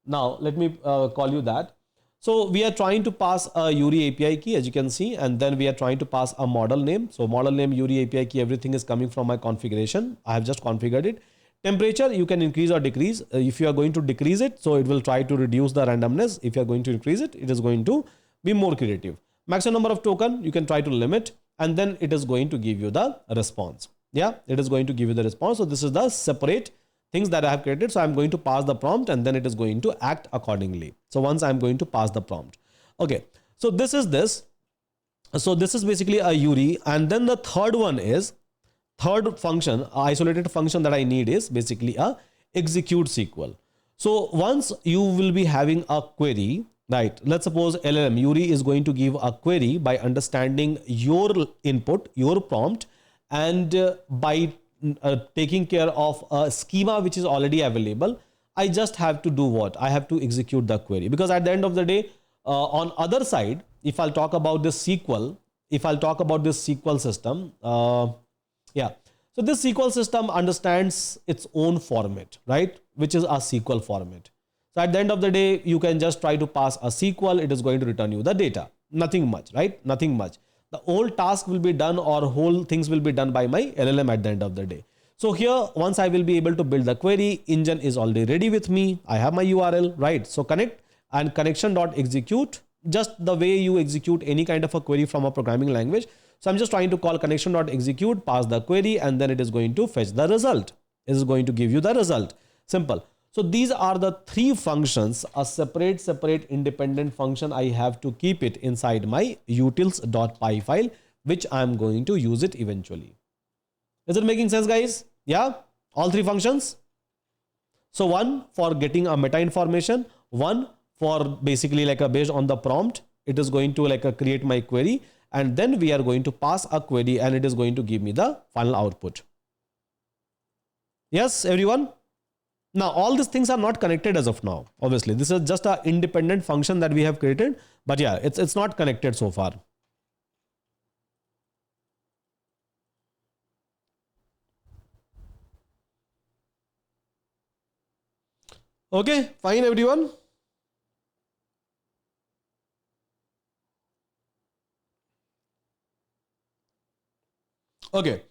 Now let me call you that. So we are trying to pass a Euron API key, as you can see, and then we are trying to pass a model name. So model name, Euron API key, everything is coming from my configuration. I have just configured it. Temperature, you can increase or decrease. If you are going to decrease it, so it will try to reduce the randomness. If you are going to increase it, it is going to be more creative. Maximum number of token, you can try to limit, and then it is going to give you the response. Yeah, it is going to give you the response. So this is the separate things that I have created. So I'm going to pass the prompt and then it is going to act accordingly. So once I'm going to pass the prompt. Okay. So this is this. So this is basically a Euron. And then the third one is third function, isolated function that I need is basically a execute SQL. So once you will be having a query, right? Let's suppose LLM Euron is going to give a query by understanding your input, your prompt, and by taking care of a schema which is already available, I just have to do what? I have to execute the query, because at the end of the day, on other side, if I'll talk about this SQL, if I'll talk about this SQL system, yeah. So this SQL system understands its own format, right? Which is a SQL format. So at the end of the day, you can just try to pass a SQL. It is going to return you the data. Nothing much, right? Nothing much. The whole task will be done, or whole things will be done by my LLM at the end of the day. So here, once I will be able to build the query, engine is already ready with me. I have my URL, right? So connect and connection.execute, just the way you execute any kind of a query from a programming language. So I'm just trying to call connection.execute, pass the query, and then it is going to fetch the result. It is going to give you the result. Simple. So these are the three functions, a separate independent function. I have to keep it inside my utils.py file, which I'm going to use it eventually. Is it making sense, guys? Yeah, all three functions. So one for getting a meta information, one for basically like a based on the prompt, it is going to like a create my query, and then we are going to pass a query and it is going to give me the final output. Yes, everyone. Now, all these things are not connected as of now. Obviously, this is just an independent function that we have created. But yeah, it's not connected so far. Okay, fine, everyone. Okay,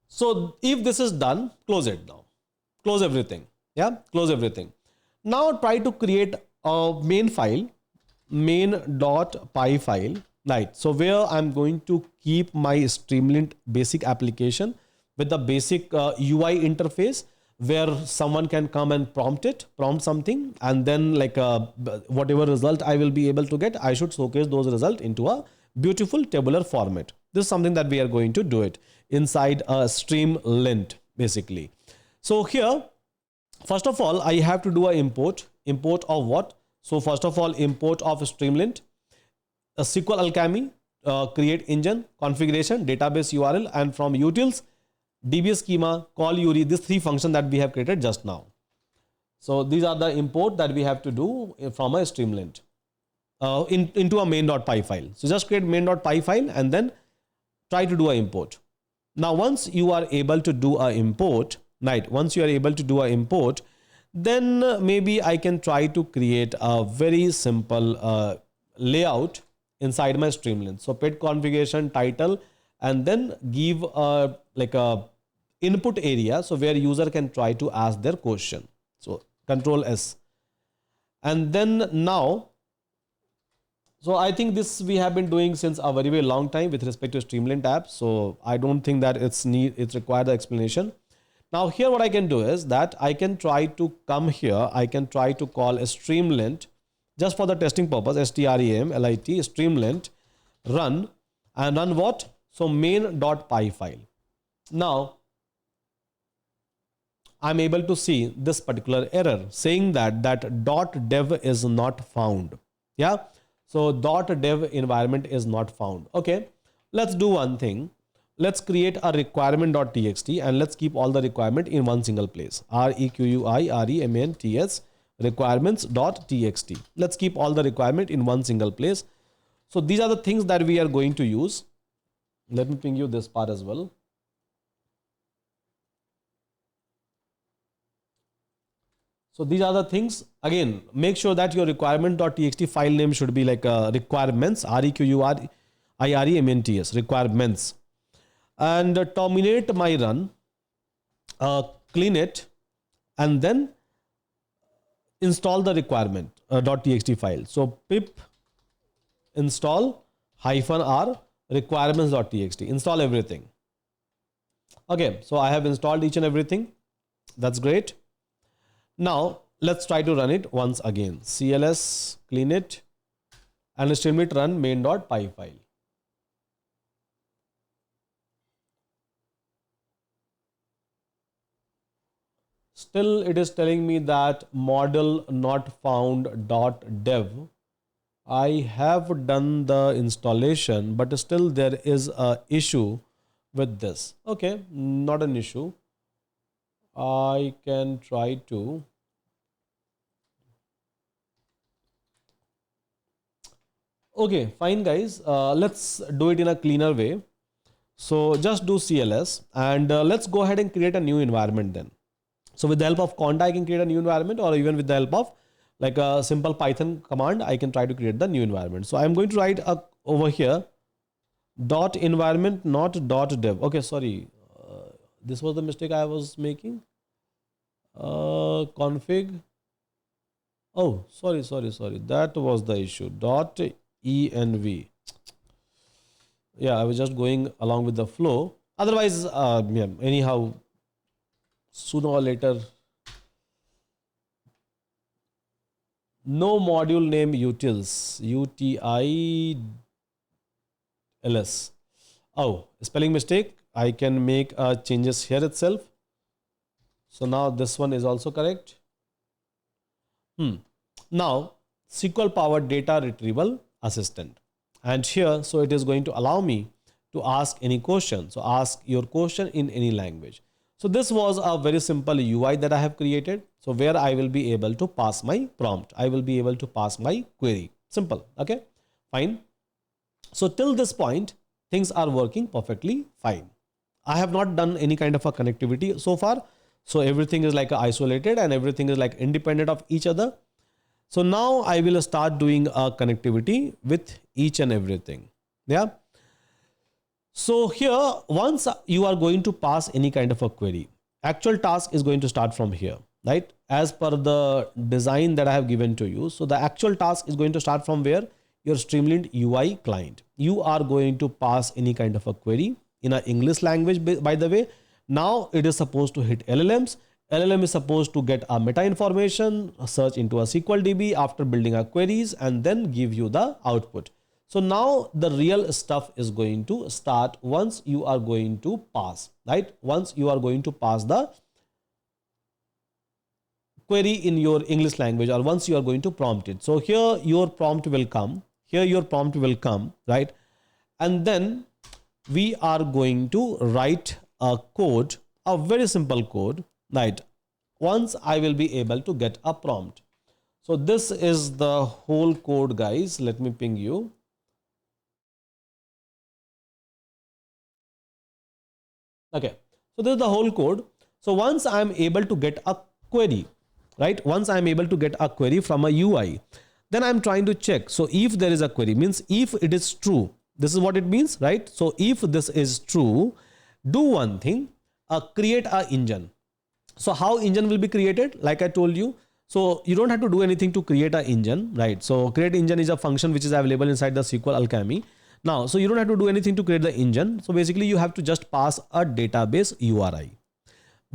so if this is done, close it now. Close everything. Yeah, close everything. Now try to create a main file, main.py file, right? So where I'm going to keep my Streamlit basic application with the basic UI interface, where someone can come and prompt something, and then like whatever result I will be able to get, I should showcase those results into a beautiful tabular format. This is something that we are going to do it inside a Streamlit basically. So here, first of all, I have to do an import of what? So first of all, import of Streamlit, a SQLAlchemy, create engine, configuration, database URL, and from utils, DB schema, call Euron, these three functions that we have created just now. So these are the import that we have to do from a Streamlit into a main.py file. So just create main.py file and then try to do an import. Now, once you are able to do an import, right? Once you are able to do an import, then maybe I can try to create a very simple layout inside my Streamlit. So pet configuration, title, and then give like a input area. So where user can try to ask their question. So Control S. And then now, So I think this we have been doing since a very, very long time with respect to Streamlit app. So I don't think that it's required the explanation. Now here what I can do is that I can try to come here. I can try to call a Streamlit just for the testing purpose, STREAMLIT, Streamlit, run, and run what? So main.py file. Now I'm able to see this particular error saying that .dev is not found. Yeah. So .dev environment is not found. Okay. Let's do one thing. Let's create a requirement.txt and let's keep all the requirement in one single place. requirements requirements.txt. Let's keep all the requirement in one single place. So these are the things that we are going to use. Let me ping you this part as well. So these are the things. Again, make sure that your requirement.txt file name should be like requirements, requirements, requirements. And terminate my run, clean it, and then install the requirement.txt file. So pip install -r requirements.txt, install everything. Okay, so I have installed each and everything. That's great. Now let's try to run it once again. CLS, clean it, and Streamlit run main.py file. Still it is telling me that model not found .dev. I have done the installation, but still there is a issue with this. Okay, not an issue. I can try to. Okay, fine guys. Let's do it in a cleaner way. So just do CLS and let's go ahead and create a new environment then. So with the help of conda, I can create a new environment, or even with the help of like a simple Python command, I can try to create the new environment. So I'm going to write over here .environment, not .dev. Okay, sorry. This was the mistake I was making. Config. Oh, sorry. That was the issue. .env. Yeah, I was just going along with the flow. Otherwise, yeah, anyhow, sooner or later, no module name utils, UTILS. Oh, spelling mistake. I can make changes here itself. So now this one is also correct. Now SQL-powered data retrieval assistant. And here, so it is going to allow me to ask any question. So ask your question in any language. So this was a very simple UI that I have created. So where I will be able to pass my prompt. I will be able to pass my query. Simple. Okay, fine. So till this point, things are working perfectly fine. I have not done any kind of a connectivity so far. So everything is like isolated and everything is like independent of each other. So now I will start doing a connectivity with each and everything. Yeah. So here, once you are going to pass any kind of a query, actual task is going to start from here, right? As per the design that I have given to you. So the actual task is going to start from where? Your Streamlit UI client. You are going to pass any kind of a query in an English language, by the way. Now it is supposed to hit LLMs. LLM is supposed to get a meta information, search into a SQLDB after building our queries, and then give you the output. So now the real stuff is going to start once you are going to pass, right? Once you are going to pass the query in your English language, or once you are going to prompt it. So here your prompt will come, right? And then we are going to write a code, a very simple code, right? Once I will be able to get a prompt. So this is the whole code, guys. Let me ping you. Okay, so this is the whole code. So once I'm able to get a query, right? Once I'm able to get a query from a UI, then I'm trying to check. So if there is a query, means if it is true, this is what it means, right? So if this is true, do one thing, create a engine. So how engine will be created? Like I told you, So you don't have to do anything to create an engine, right? So create engine is a function which is available inside the SQLAlchemy. Now, so you don't have to do anything to create the engine. So basically you have to just pass a database URI.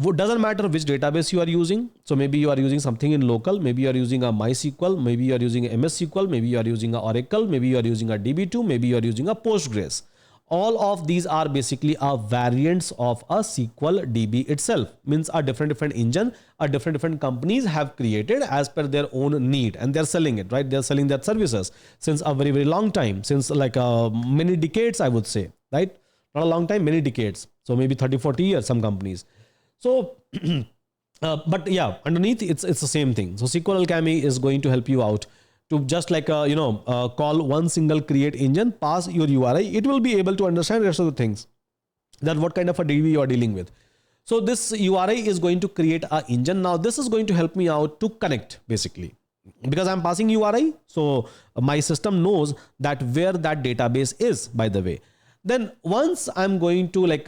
It doesn't matter which database you are using. So maybe you are using something in local, maybe you are using a MySQL, maybe you are using a MS SQL, maybe you are using a Oracle, maybe you are using a DB2, maybe you are using a Postgres. All of these are basically variants of a SQL DB itself. Means a different engine, different companies have created as per their own need, and they're selling it, right? They're selling their services since a very long time, since like many decades, I would say, right? Not a long time, many decades. So maybe 30-40 years, some companies. So, but yeah, underneath it's the same thing. So SQLAlchemy is going to help you out to just like call one single create engine, pass your URI. It will be able to understand the rest of the things, that what kind of a DB you are dealing with. So this URI is going to create a engine. Now this is going to help me out to connect, basically, because I'm passing URI. So my system knows that where that database is, by the way. Then once I'm going to like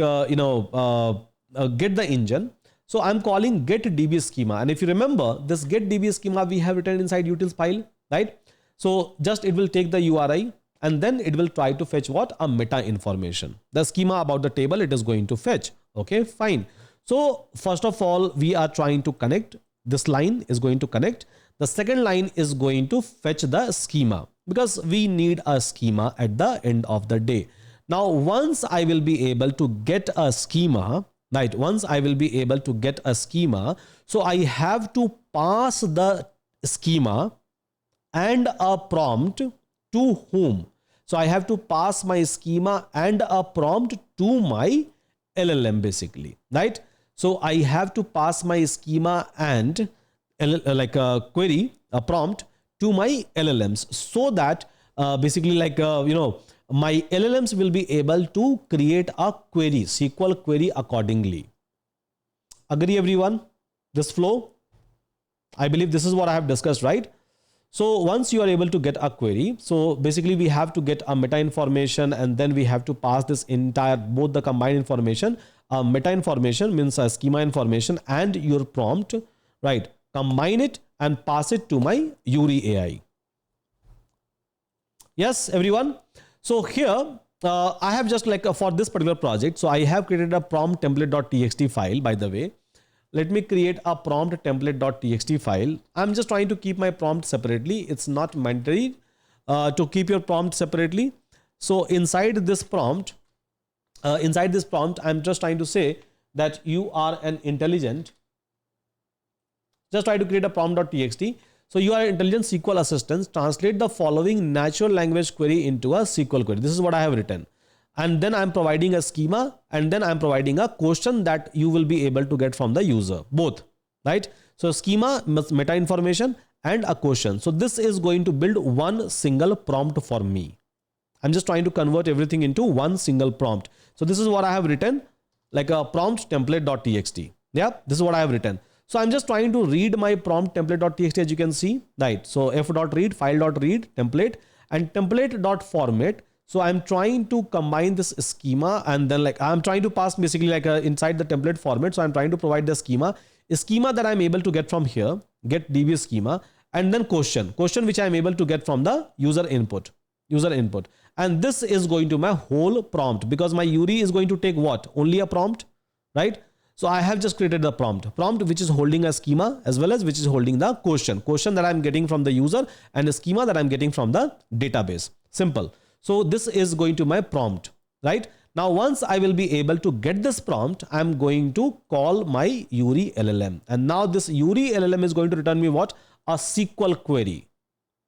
get the engine, so I'm calling get DB schema. And if you remember, this get DB schema we have written inside utils file, right? So just it will take the URI and then it will try to fetch what? A meta information. The schema about the table it is going to fetch. Okay, fine. So first of all, we are trying to connect. This line is going to connect. The second line is going to fetch the schema, because we need a schema at the end of the day. Now, once I will be able to get a schema, right? Once I will be able to get a schema, so I have to pass the schema and a prompt to whom? So I have to pass my schema and a prompt to my LLM, basically, right? So I have to pass my schema and like a query, a prompt to my LLMs, so that basically like my LLMs will be able to create a query, SQL query accordingly. Agree everyone? This flow? I believe this is what I have discussed, right? So once you are able to get a query, so basically we have to get a meta information, and then we have to pass this entire, both the combined information. Meta information means a schema information and your prompt, right? Combine it and pass it to my Yuri AI. Yes, everyone. So here I have just like for this particular project, so I have created a prompt template.txt file, by the way. Let me create a prompt template.txt file. I'm just trying to keep my prompt separately. It's not mandatory to keep your prompt separately. So inside this prompt, I'm just trying to say that you are an intelligent. Just try to create a prompt.txt. So you are an intelligent SQL assistant. Translate the following natural language query into a SQL query. This is what I have written. And then I'm providing a schema, and then I'm providing a question that you will be able to get from the user, both, right? So schema, meta information, and a question. So this is going to build one single prompt for me. I'm just trying to convert everything into one single prompt. So this is what I have written, like a prompt template.txt. Yeah, this is what I have written. So I'm just trying to read my prompt template.txt, as you can see, right? So f.read, file.read, template, and template.format. So I'm trying to combine this schema, and then like I'm trying to pass basically like inside the template format. So I'm trying to provide the schema that I'm able to get from here, get DB schema, and then question which I'm able to get from the user input. And this is going to my whole prompt, because my Yuri is going to take what? Only a prompt, right? So I have just created the prompt which is holding a schema, as well as which is holding the question that I'm getting from the user, and a schema that I'm getting from the database. Simple. So this is going to my prompt, right? Now, once I will be able to get this prompt, I'm going to call my Yuri LLM. And now this Yuri LLM is going to return me what? A SQL query.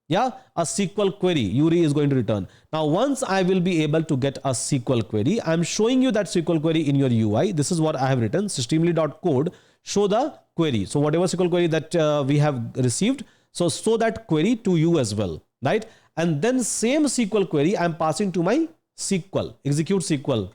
Yeah, a SQL query Yuri is going to return. Now, once I will be able to get a SQL query, I'm showing you that SQL query in your UI. This is what I have written, streamlit.code, show the query. So whatever SQL query that we have received, so show that query to you as well, right? And then same SQL query I'm passing to my SQL, execute SQL,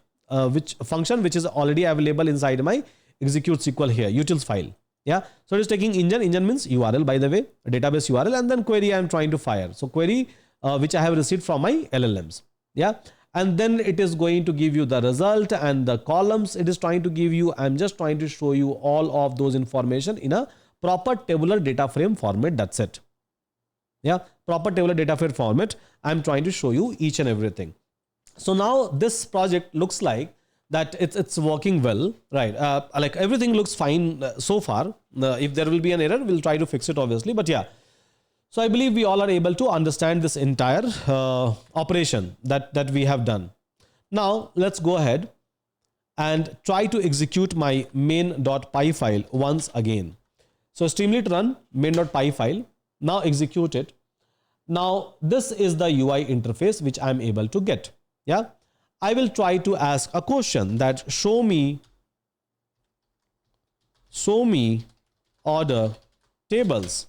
which function which is already available inside my execute SQL here, utils file. Yeah, so it is taking engine means URL, by the way, database URL, and then query I'm trying to fire. So query which I have received from my LLMs. Yeah, and then it is going to give you the result and the columns it is trying to give you. I'm just trying to show you all of those information in a proper tabular data frame format. That's it. Yeah, proper tabular data frame format. I'm trying to show you each and everything. So now this project looks like that it's working well, right? Like everything looks fine so far. If there will be an error, we'll try to fix it, obviously. But yeah, so I believe we all are able to understand this entire operation that we have done. Now let's go ahead and try to execute my main.py file once again. So Streamlit run main.py file. Now execute it. Now this is the UI interface which I'm able to get. Yeah, I will try to ask a question that show me order tables.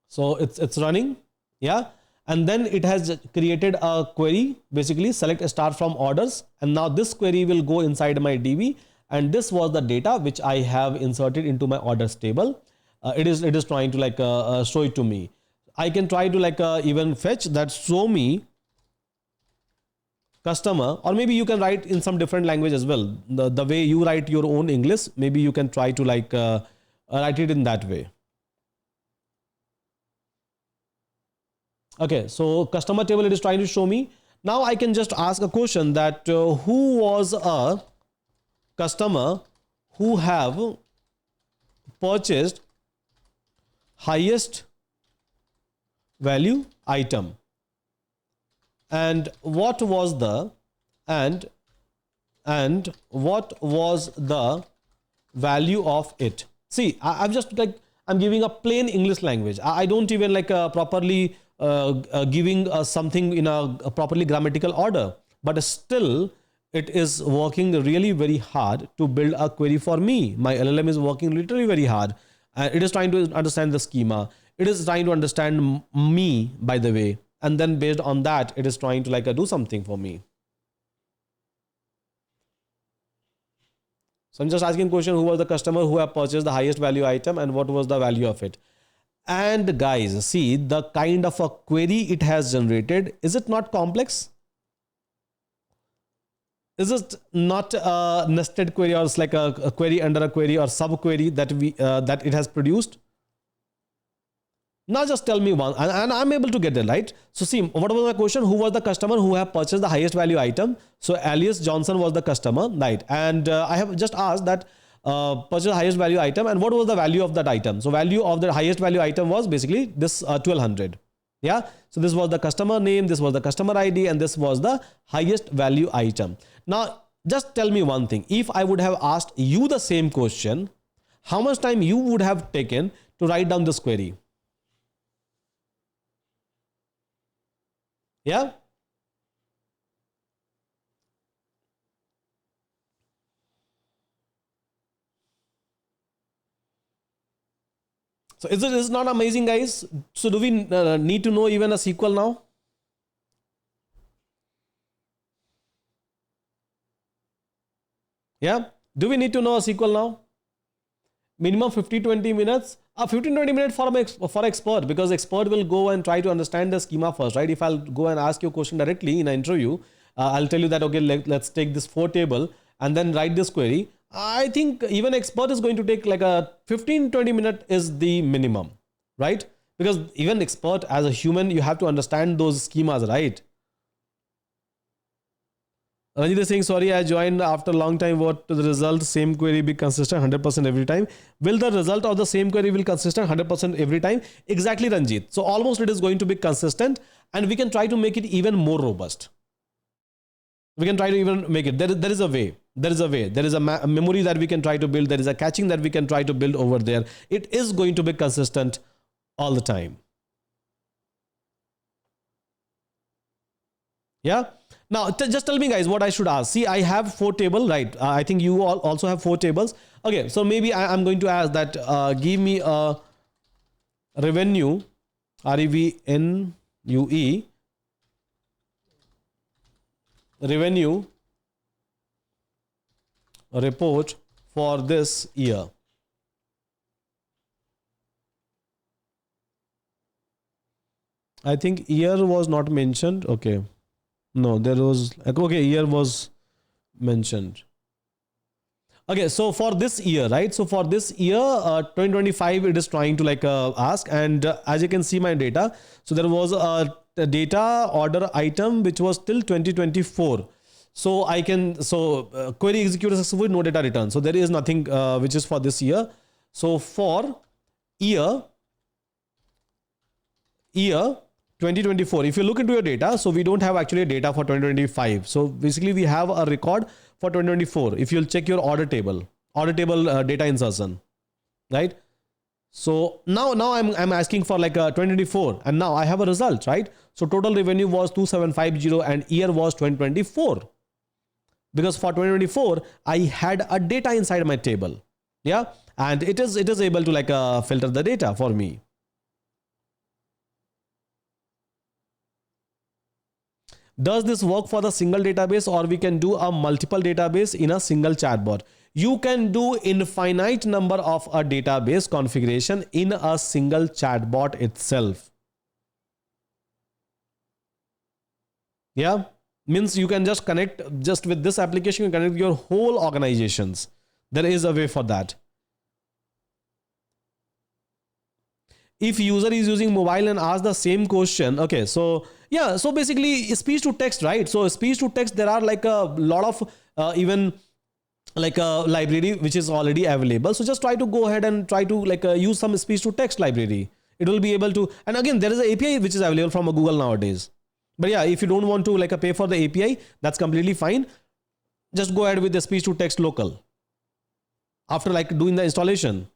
So it's running. Yeah, and then it has created a query, basically select a star from orders, and now this query will go inside my DB, and this was the data which I have inserted into my orders table. It is trying to like show it to me. I can try to like even fetch that show me customer, or maybe you can write in some different language as well. The way you write your own English, maybe you can try to like write it in that way. Okay, so customer table it is trying to show me. Now I can just ask a question that who was a customer who have purchased highest value item, and what was the value of it. See, I'm just like I'm giving a plain English language. I don't even like properly giving something in a properly grammatical order, but still it is working really very hard to build a query for me. My LLM is working literally very hard. It is trying to understand the schema. It is trying to understand me, by the way. And then based on that, it is trying to like do something for me. So I'm just asking question, who was the customer who have purchased the highest value item and what was the value of it? And guys, see the kind of a query it has generated. Is it not complex? Is it not a nested query, or it's like a query under a query or sub query that that it has produced? Now just tell me one, and I'm able to get it right. So see, what was my question? Who was the customer who have purchased the highest value item? So Alias Johnson was the customer, right? And I have just asked that purchase the highest value item, and what was the value of that item? So value of the highest value item was basically this 1200. Yeah. So this was the customer name, this was the customer ID, and this was the highest value item. Now just tell me one thing. If I would have asked you the same question, how much time you would have taken to write down this query? Yeah. So is it not amazing, guys? So do we need to know even a SQL now? Yeah. Do we need to know a SQL now? Minimum 50-20 minutes. 15-20 minutes for expert, because expert will go and try to understand the schema first, right? If I'll go and ask you a question directly in an interview, I'll tell you that, okay, let's take this 4 table and then write this query. I think even expert is going to take like a 15-20 minute is the minimum, right? Because even expert as a human, you have to understand those schemas, right? Ranjit is saying, sorry, I joined after a long time. What the result? Same query be consistent 100% every time? Will the result of the same query will consistent 100% every time? Exactly, Ranjit. So almost it is going to be consistent, and we can try to make it even more robust. We can try to even make it. There is a way. There is a way. There is a memory that we can try to build. There is a catching that we can try to build over there. It is going to be consistent all the time. Yeah. Now, just tell me, guys, what I should ask. See, I have 4 tables, right? I think you all also have 4 tables. Okay, so maybe I'm going to ask that give me a revenue, REVNUE, revenue report for this year. I think year was not mentioned. Okay. No, there was, okay, year was mentioned. Okay, so for this year, right? So for this year, 2025, it is trying to like ask, and as you can see my data, so there was a data order item which was till 2024. So I can, query executed successfully, no data return. So there is nothing which is for this year. So for year 2024, if you look into your data, so we don't have actually data for 2025. So basically we have a record for 2024. If you'll check your order table data insertion, right? So now I'm asking for like 2024, and now I have a result, right? So total revenue was 2750 and year was 2024, because for 2024 I had a data inside my table. Yeah, and it is able to like filter the data for me. Does this work for the single database, or we can do a multiple database in a single chatbot? You can do infinite number of a database configuration in a single chatbot itself. Yeah, means you can just connect, just with this application, you connect your whole organizations. There is a way for that. If user is using mobile and ask the same question, okay, so yeah, so basically speech to text, right? So speech to text, there are like a lot of even like a library which is already available. So just try to go ahead and try to like use some speech to text library. It will be able to, and again, there is an API which is available from a Google nowadays. But yeah, if you don't want to like pay for the API, that's completely fine. Just go ahead with the speech to text local after like doing the installation.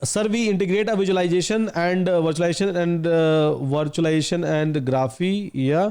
Sir, we integrate a visualization and virtualization and graphy. Yeah.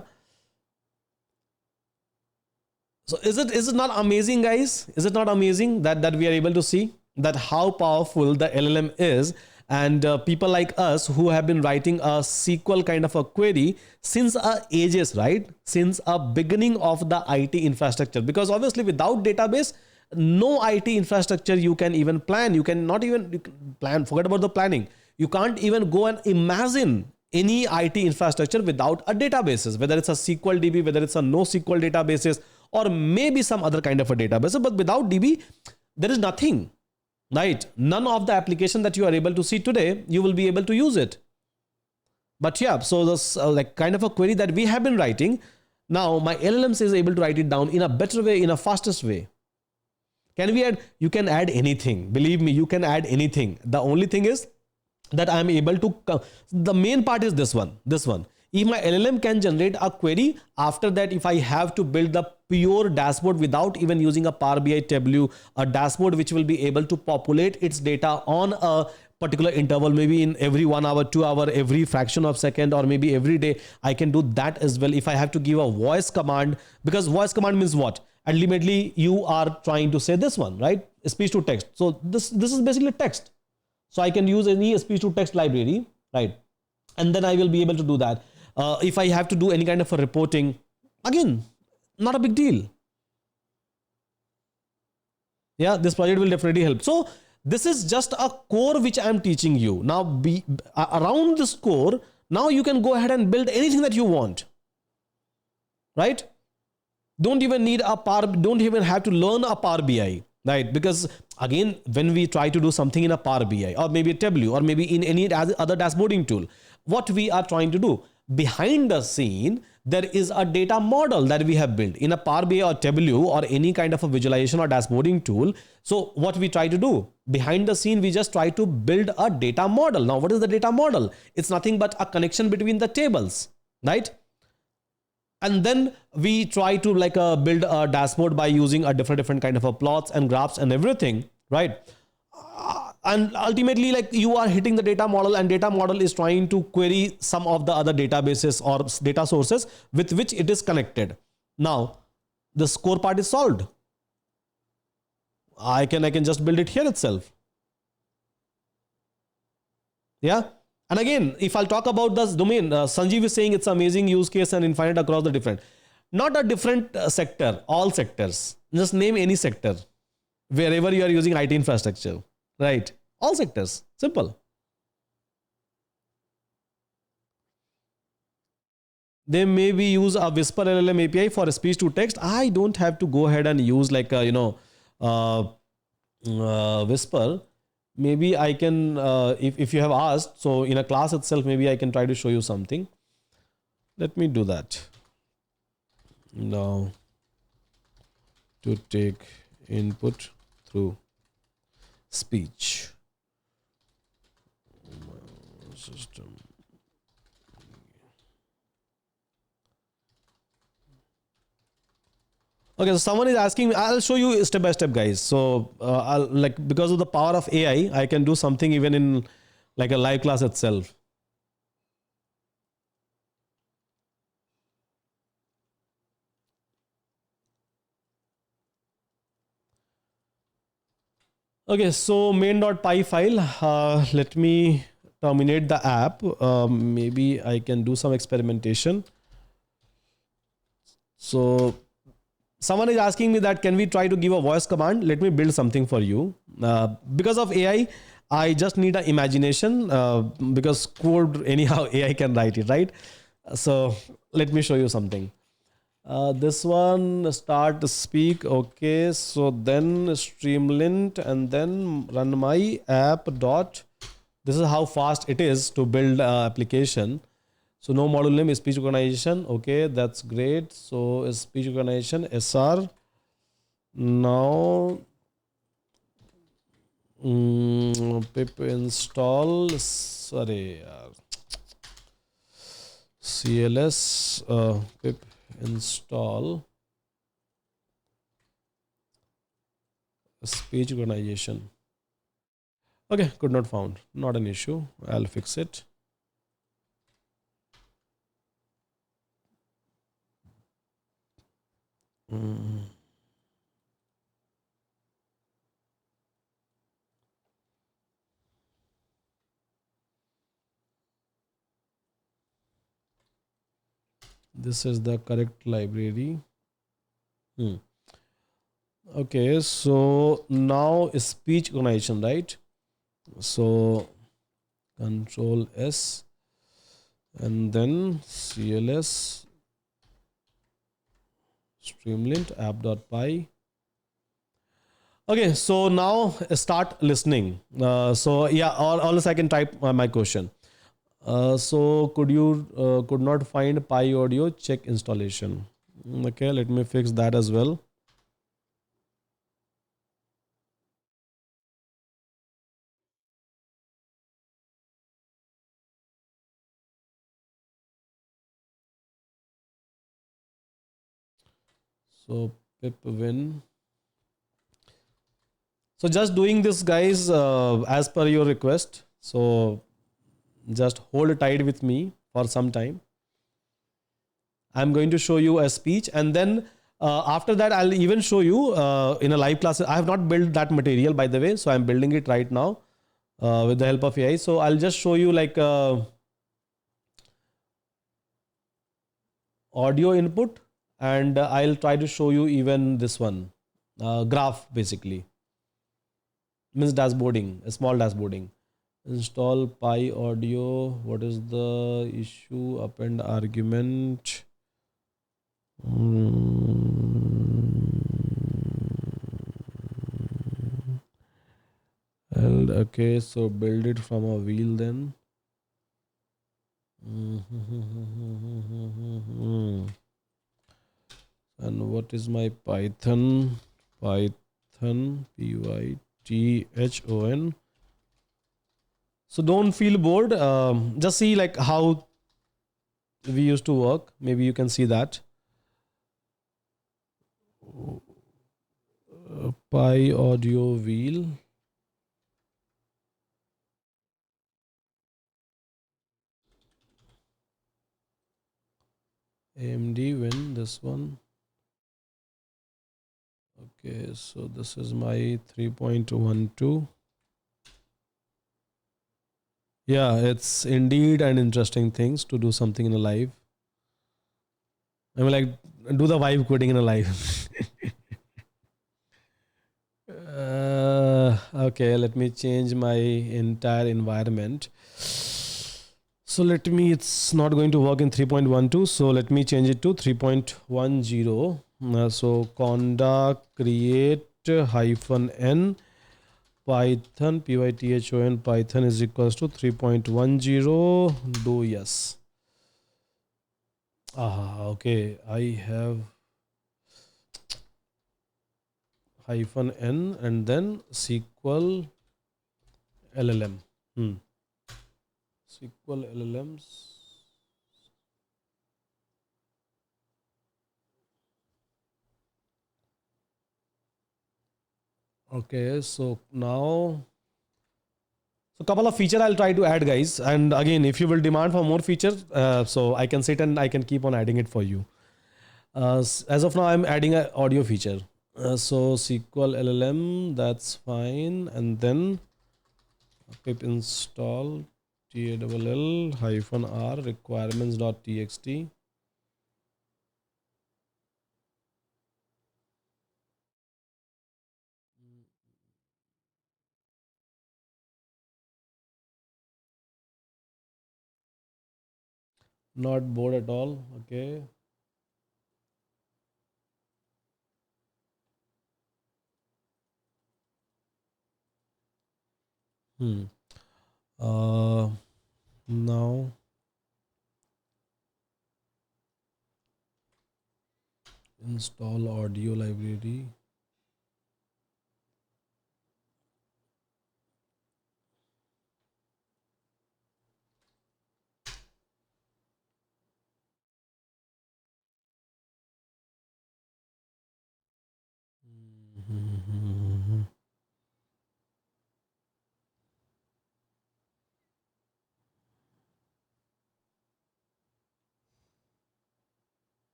So is it not amazing, guys? Is it not amazing that we are able to see that how powerful the LLM is? And people like us who have been writing a SQL kind of a query since ages, right? Since a beginning of the IT infrastructure, because obviously without database, no IT infrastructure you can even plan. You cannot even plan, forget about the planning. You can't even go and imagine any IT infrastructure without a databases, whether it's a SQL DB, whether it's a NoSQL databases, or maybe some other kind of a database. But without DB, there is nothing, right? None of the application that you are able to see today, you will be able to use it. But yeah, so this like kind of a query that we have been writing, now my LLMs is able to write it down in a better way, in a fastest way. Can we add? You can add anything. Believe me, you can add anything. The only thing is that I am able to, the main part is this one. If my LLM can generate a query, after that, if I have to build the pure dashboard without even using a Power BI Tableau, a dashboard which will be able to populate its data on a particular interval, maybe in every 1 hour, 2 hour, every fraction of second, or maybe every day, I can do that as well. If I have to give a voice command, because voice command means what? Ultimately, you are trying to say this one, right? Speech to text. So this is basically text. So I can use any speech to text library, right? And then I will be able to do that. If I have to do any kind of a reporting, again, not a big deal. Yeah, this project will definitely help. So this is just a core which I am teaching you. Now around this core, now you can go ahead and build anything that you want, right? Don't even need a don't even have to learn a Power BI, right? Because again, when we try to do something in a Power BI or maybe a Tableau or maybe in any other dashboarding tool, what we are trying to do behind the scene, there is a data model that we have built in a Power BI or Tableau or any kind of a visualization or dashboarding tool. So what we try to do behind the scene, we just try to build a data model. Now, what is the data model? It's nothing but a connection between the tables, right? And then we try to like build a dashboard by using a different kind of a plots and graphs and everything, right? And ultimately, like you are hitting the data model, and data model is trying to query some of the other databases or data sources with which it is connected. Now, the core part is solved. I can just build it here itself. Yeah. And again, if I'll talk about this domain, Sanjeev is saying it's amazing use case and infinite across the different, not a different sector, all sectors. Just name any sector wherever you are using IT infrastructure, right? All sectors, simple. They maybe use a Whisper LLM API for speech to text. I don't have to go ahead and use like a, uh, Whisper. Maybe I can, if you have asked, so in a class itself, maybe I can try to show you something. Let me do that. Now, to take input through speech. System. Okay, so someone is asking me, I'll show you step by step, guys. So I'll like, because of the power of AI, I can do something even in like a live class itself. Okay, so main.py file, let me terminate the app. Maybe I can do some experimentation. So someone is asking me that, can we try to give a voice command? Let me build something for you. Because of AI, I just need an imagination, because code anyhow AI can write it, right? So let me show you something. This one, start speak. Okay, so then Streamlit and then run my app dot. This is how fast it is to build application. So no module name is speech recognition. Okay, that's great. So speech recognition SR. Now pip install. Sorry, CLS pip install speech recognition. Okay, could not found. Not an issue. I'll fix it. This is the correct library. Okay, so now speech recognition, right? So Control S and then CLS Streamlit app.py. Okay, so now start listening. So yeah, or else I can type my question. So could not find Pi audio, check installation. Okay, let me fix that as well. So pip win. So just doing this, guys, as per your request. So just hold tight with me for some time. I'm going to show you a speech, and then after that, I'll even show you in a live class. I have not built that material, by the way, so I'm building it right now with the help of AI. So I'll just show you like audio input, and I'll try to show you even this one graph, basically means dashboarding, a small dashboarding. Install Pi audio. What is the issue? Append argument. Okay, so build it from a wheel then. And what is my Python? Python, Python. So don't feel bored. Just see like how we used to work. Maybe you can see that. Pi audio wheel. AMD win this one. Okay, so this is my 3.12. Yeah, it's indeed an interesting things to do something in a live. I mean, like, do the vibe coding in a live. Okay, let me change my entire environment. So let me, it's not going to work in 3.12. So let me change it to 3.10. So conda create hyphen n Python python Python is equals to 3.10. Do yes. Okay. I have hyphen n and then SQL LLM. SQL LLMs. Okay, so now, so couple of feature I'll try to add, guys. And again, if you will demand for more features, so I can sit and I can keep on adding it for you. As of now, I'm adding an audio feature. So SQL LLM, that's fine. And then pip install TALL hyphen R requirements.txt. Not bored at all. Okay. Uh, Now install audio library.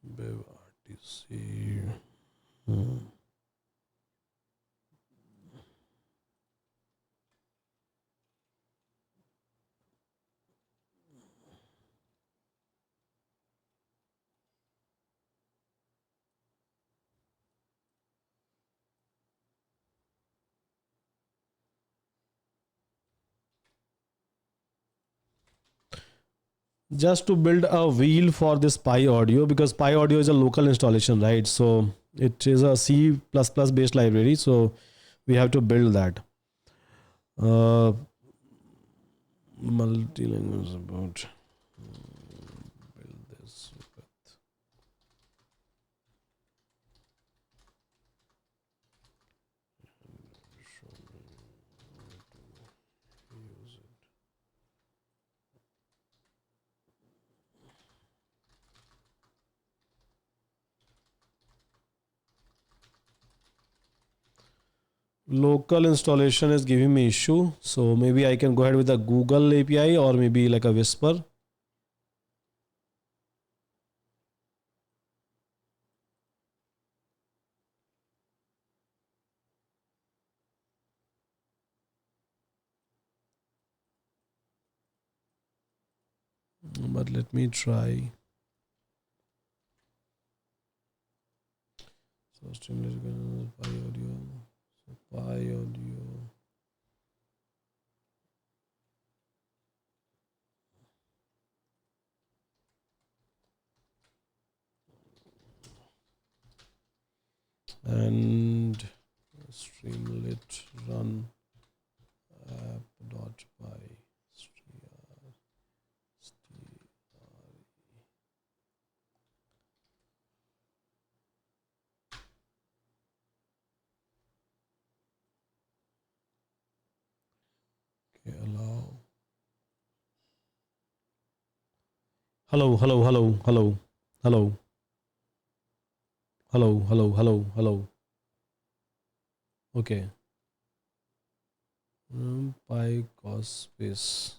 Bev RTC. Just to build a wheel for this Pi Audio, because Pi Audio is a local installation, right? So it is a C++ based library. So we have to build that. Multi-language about build this. Local installation is giving me issue. So maybe I can go ahead with a Google API or maybe like a Whisper. But let me try. So Streamlit Pi Audio. So Pi Audio. And Streamlit run app.py. Okay, allow. Hello, hello, hello, hello, hello, hello, hello, hello, hello. Okay. Pi cos space.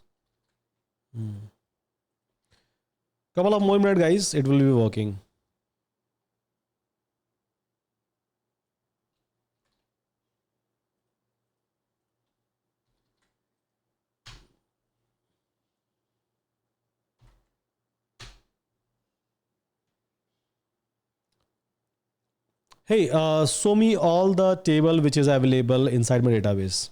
Couple of more minutes, guys. It will be working. Hey, show me all the table which is available inside my database.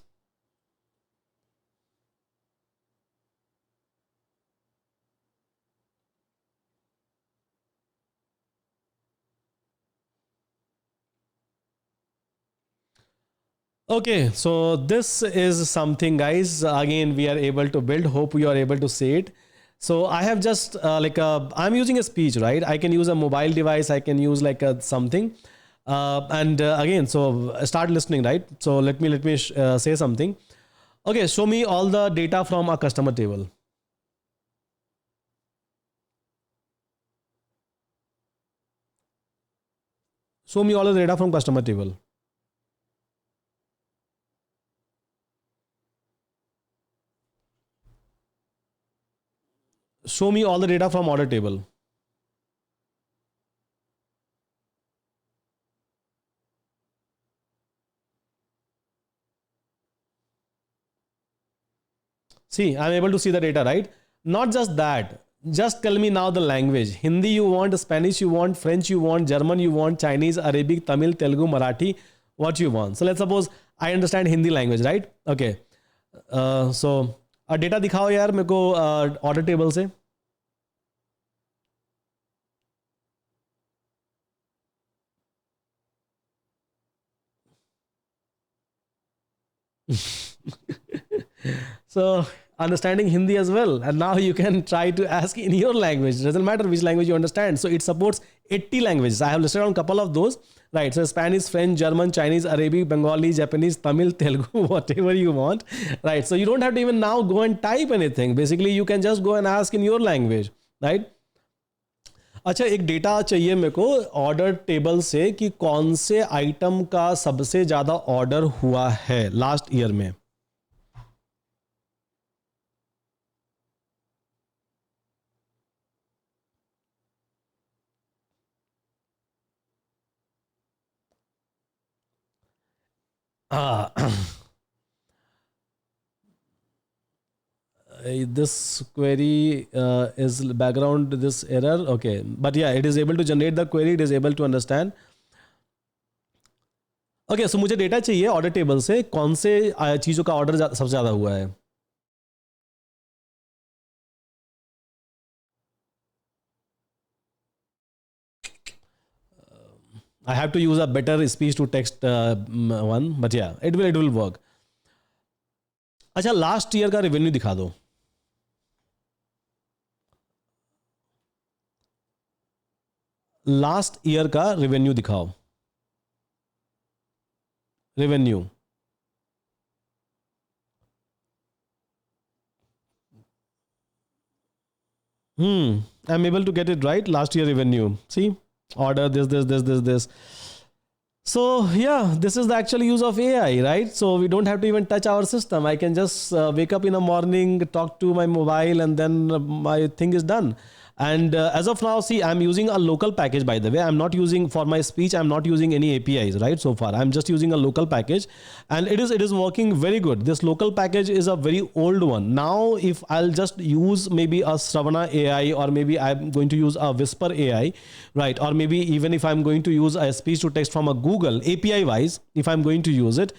Okay, so this is something, guys. Again, we are able to build. Hope you are able to see it. So I have just I'm using a speech, right? I can use a mobile device. I can use like a something, and again, so start listening, right? So let me say something. Okay, show me all the data from a customer table. Show me all the data from customer table. Show me all the data from order table. See, I'm able to see the data, right? Not just that. Just tell me now the language. Hindi you want, Spanish you want, French you want, German you want, Chinese, Arabic, Tamil, Telugu, Marathi, what you want. So let's suppose I understand Hindi language, right? Okay. So data दिखाओ यार मेरे को order table से. So understanding Hindi as well, and now you can try to ask in your language. It doesn't matter which language you understand. So it supports 80 languages. I have listed on a couple of those, right? So Spanish, French, German, Chinese, Arabic, Bengali, Japanese, Tamil, Telugu, whatever you want, right? So you don't have to even now go and type anything. Basically you can just go and ask in your language, right? अच्छा, एक data चाहिए मेरे को order table से कि कौन से item का सबसे ज्यादा ऑर्डर हुआ है लास्ट ईयर में. This query is background this error. Okay, but yeah, it is able to generate the query. It is able to understand. Okay, so मुझे डेटा चाहिए ऑर्डर टेबल से कौन से चीज़ों का ऑर्डर सबसे ज़्यादा हुआ है. I have to use a better speech to text one, but yeah, it will work. अच्छा, लास्ट ईयर का रेवेन्यू दिखा दो. लास्ट ईयर का रेवेन्यू दिखाओ. Revenue. I'm able to get it right. Last year revenue. See, order this. So yeah, this is the actual use of AI, right? So we don't have to even touch our system. I can just wake up in the morning, talk to my mobile, and then my thing is done. And as of now, see, I'm using a local package, by the way. I'm not using for my speech. I'm not using any APIs, right? So far, I'm just using a local package, and it is working very good. This local package is a very old one. Now, if I'll just use maybe a Sravana AI, or maybe I'm going to use a Whisper AI, right? Or maybe even if I'm going to use a speech to text from a Google API wise, if I'm going to use it,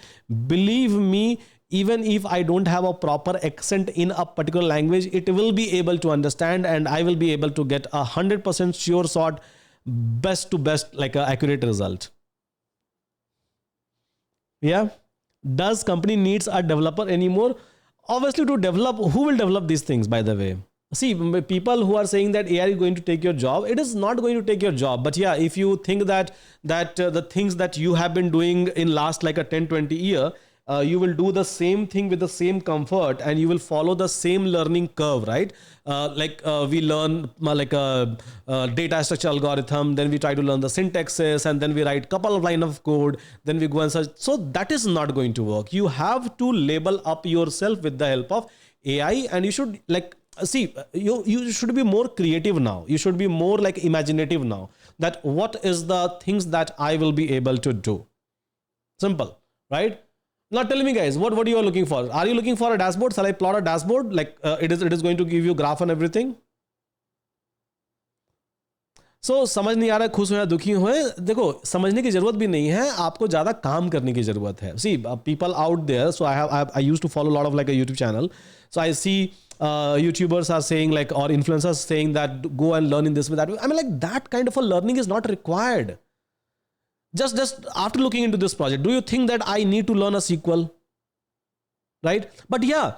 believe me, even if I don't have a proper accent in a particular language, it will be able to understand, and I will be able to get 100% sure shot, best to best, like a accurate result. Yeah. Does company needs a developer anymore? Obviously, to develop, who will develop these things, by the way? See, people who are saying that AI is going to take your job, it is not going to take your job. But yeah, if you think that the things that you have been doing in last like a 10-20 year, you will do the same thing with the same comfort, and you will follow the same learning curve, right? We learn like a data structure algorithm, then we try to learn the syntaxes, and then we write couple of line of code, then we go and search. So that is not going to work. You have to label up yourself with the help of AI, and you should like see, you should be more creative now. You should be more like imaginative now, that what is the things that I will be able to do. Simple, right? Now tell me, guys, what you are looking for? Are you looking for a dashboard? Shall I plot a dashboard? Like it is going to give you graph and everything. सो समझ नहीं आ रहा, खुश हो या दुखी हुए, देखो समझने की जरूरत भी नहीं है, आपको ज्यादा काम करने की जरूरत है. See people out there, so I used to follow lot of like a YouTube channel, so I see YouTubers are saying like, or influencers saying that go and learn in this way, that way. I mean, like that kind of a learning is not required. Just after looking into this project, do you think that I need to learn a SQL? Right? But yeah,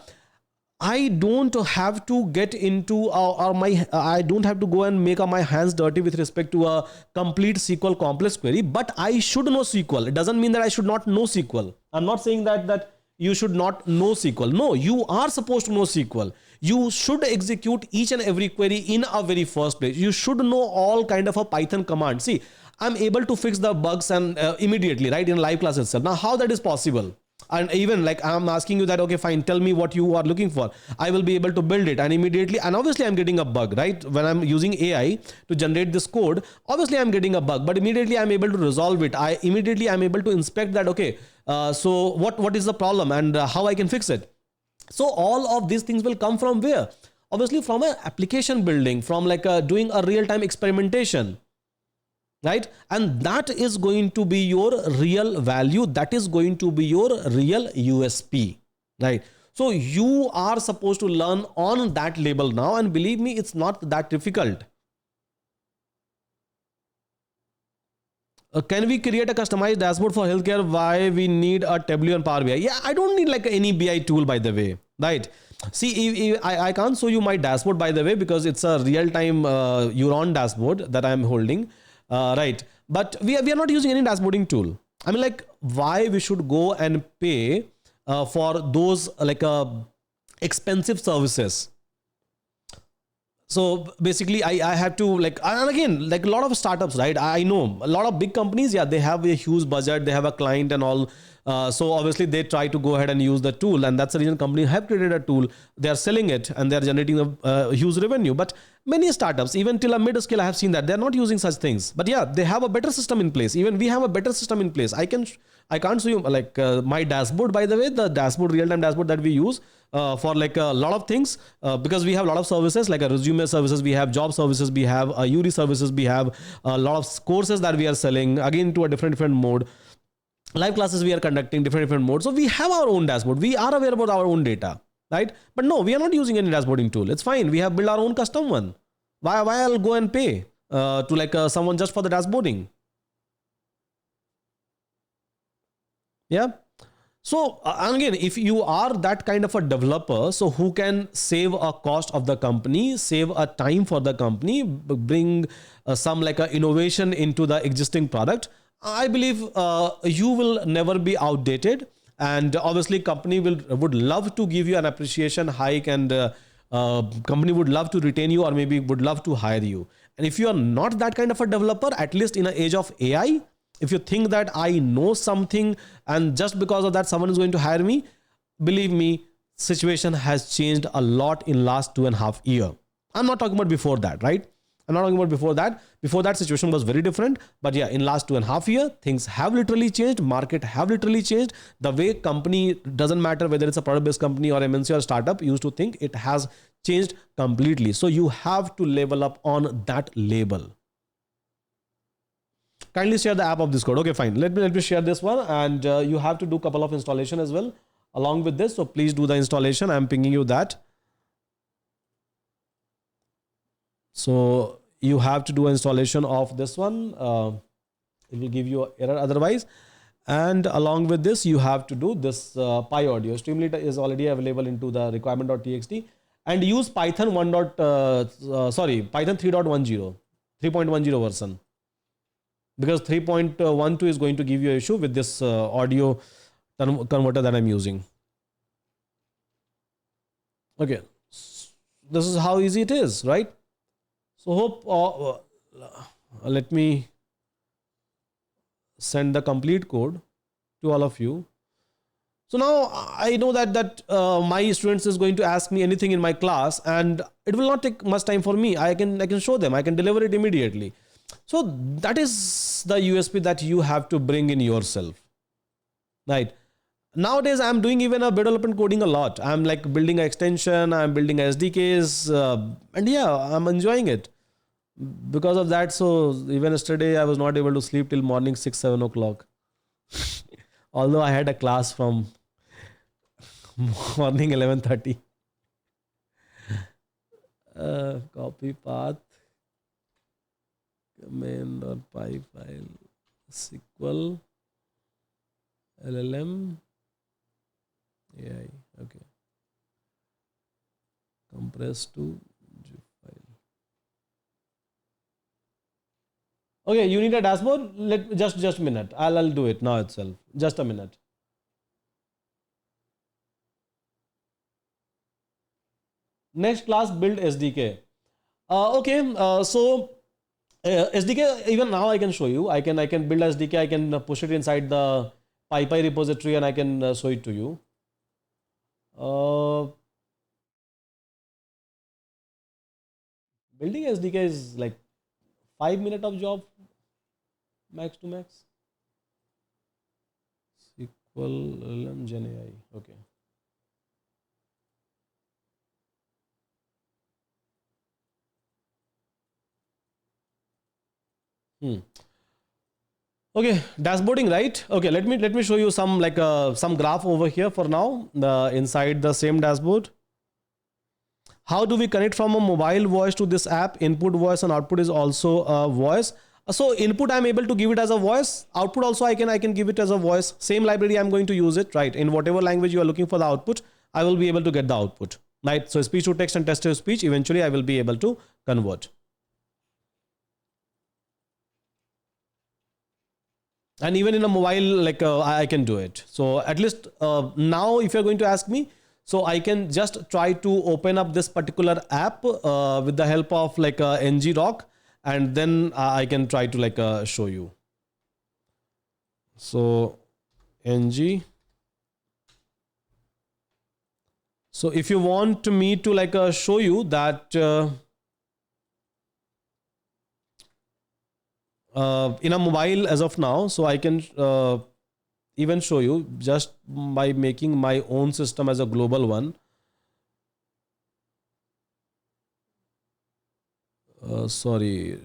I don't have to get into I don't have to go and make my hands dirty with respect to a complete SQL complex query, but I should know SQL. It doesn't mean that I should not know SQL. I'm not saying that you should not know SQL. No, you are supposed to know SQL. You should execute each and every query in a very first place. You should know all kind of a Python command. See, I'm able to fix the bugs and immediately, right, in live class itself. Now, how that is possible? And even like I'm asking you that, okay, fine, tell me what you are looking for. I will be able to build it, and immediately, and obviously I'm getting a bug, right? When I'm using AI to generate this code, obviously I'm getting a bug, but immediately I'm able to resolve it. Immediately I'm able to inspect that, okay, so what is the problem, and how I can fix it. So all of these things will come from where? Obviously from an application building, from like doing a real-time experimentation, right? And that is going to be your real value. That is going to be your real USP, right? So you are supposed to learn on that level now, and believe me, it's not that difficult. Can we create a customized dashboard for healthcare? Why we need a Tableau and Power BI? Yeah, I don't need like any BI tool, by the way, right? See, I can't show you my dashboard, by the way, because it's a real-time Euron dashboard that I'm holding, right? But we are not using any dashboarding tool. I mean, like, why we should go and pay for those like expensive services? So basically I have to like, and again, like a lot of startups, right? I know a lot of big companies, yeah, they have a huge budget, they have a client and all. So obviously they try to go ahead and use the tool, and that's the reason companies have created a tool. They are selling it and they're generating a huge revenue. But many startups, even till a mid scale, I have seen that they're not using such things. But yeah, they have a better system in place. Even we have a better system in place. I can't show you like my dashboard, by the way, the dashboard, real-time dashboard that we use for like a lot of things, because we have a lot of services like a resume services, we have job services, we have a UD services, we have a lot of courses that we are selling again to a different mode. Live classes we are conducting different modes. So we have our own dashboard. We are aware about our own data, right? But no, we are not using any dashboarding tool. It's fine. We have built our own custom one. Why I'll go and pay to like someone just for the dashboarding? Yeah. So again, if you are that kind of a developer, so who can save a cost of the company, save a time for the company, bring some like a innovation into the existing product, I believe you will never be outdated, and obviously company would love to give you an appreciation hike, and company would love to retain you, or maybe would love to hire you. And if you are not that kind of a developer, at least in an age of AI, if you think that I know something and just because of that someone is going to hire me, believe me, situation has changed a lot in last 2.5 years. I'm not talking about before that, right? I'm not talking about before that. Before that situation was very different. But yeah, in last 2.5 years, things have literally changed. Market have literally changed. The way company, doesn't matter whether it's a product-based company or MNC or startup, used to think, it has changed completely. So you have to level up on that label. Kindly share the app of this code. Okay, fine. Let me share this one, and you have to do a couple of installation as well along with this. So please do the installation. I'm pinging you that. So you have to do installation of this one. It will give you an error otherwise. And along with this, you have to do this Pi audio. Streamlit is already available into the requirement.txt, and use Python Python 3.10 version. Because 3.12 is going to give you an issue with this audio converter that I'm using. Okay, this is how easy it is, right? So hope, let me send the complete code to all of you. So now I know that my students is going to ask me anything in my class, and it will not take much time for me. I can show them, I can deliver it immediately. So that is the USP that you have to bring in yourself, right? Nowadays, I'm doing even a development coding a lot. I'm like building an extension, I'm building SDKs, and yeah, I'm enjoying it. Because of that, so even yesterday I was not able to sleep till morning 6, 7 o'clock. Although I had a class from morning 11:30. Copy path, main.py file, SQL, LLM, AI. Okay. Compress to zip file. Okay, you need a dashboard? Let just a minute. I'll do it now itself. Just a minute. Next class, build SDK. Okay, so SDK, even now I can show you. I can build SDK. I can push it inside the PyPy repository and I can show it to you. Building SDK is like 5 minutes of job, max to max. SQL LM Gen AI. Okay. Okay, dashboarding, right? Okay, let me show you some like some graph over here for now. Inside the same dashboard. How do we connect from a mobile voice to this app? Input voice and output is also a voice. So input I'm able to give it as a voice. Output also I can give it as a voice. Same library I'm going to use it, right? In whatever language you are looking for the output, I will be able to get the output, right? So speech to text and text to speech. Eventually, I will be able to convert. And even in a mobile, like I can do it. So at least now if you're going to ask me, so I can just try to open up this particular app with the help of like ngrok, and then I can try to like show you. So ng, so if you want me to like show you that in a mobile as of now, so I can even show you just by making my own system as a global one. Sorry.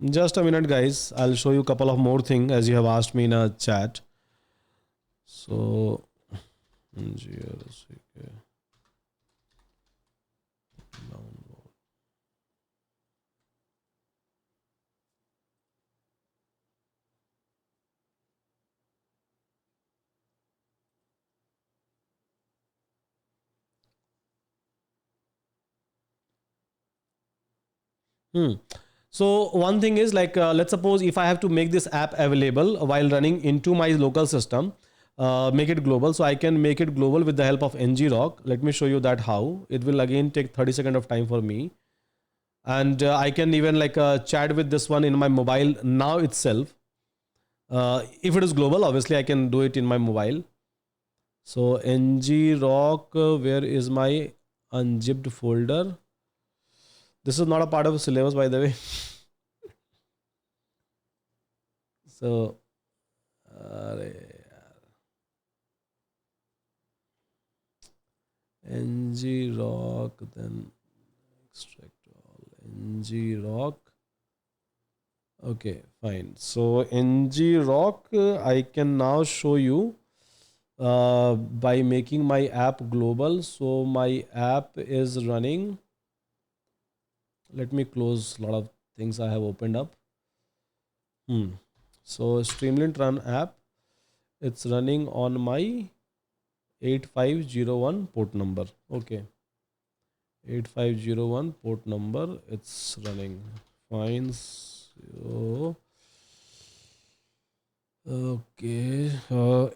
Just a minute, guys. I'll show you a couple of more things as you have asked me in a chat. So, So one thing is like, let's suppose if I have to make this app available while running into my local system, make it global. So I can make it global with the help of ngrok. Let me show you that how. It will again take 30 seconds of time for me. And I can even like chat with this one in my mobile now itself. If it is global, obviously I can do it in my mobile. So ngrok, where is my unzipped folder? This is not a part of the syllabus, by the way. So, ngrok, then extract all ngrok. Okay, fine. So ngrok, I can now show you by making my app global. So my app is running. Let me close a lot of things I have opened up. So Streamlit Run app, it's running on my 8501 port number. Okay. 8501 port number, it's running fine. So, okay,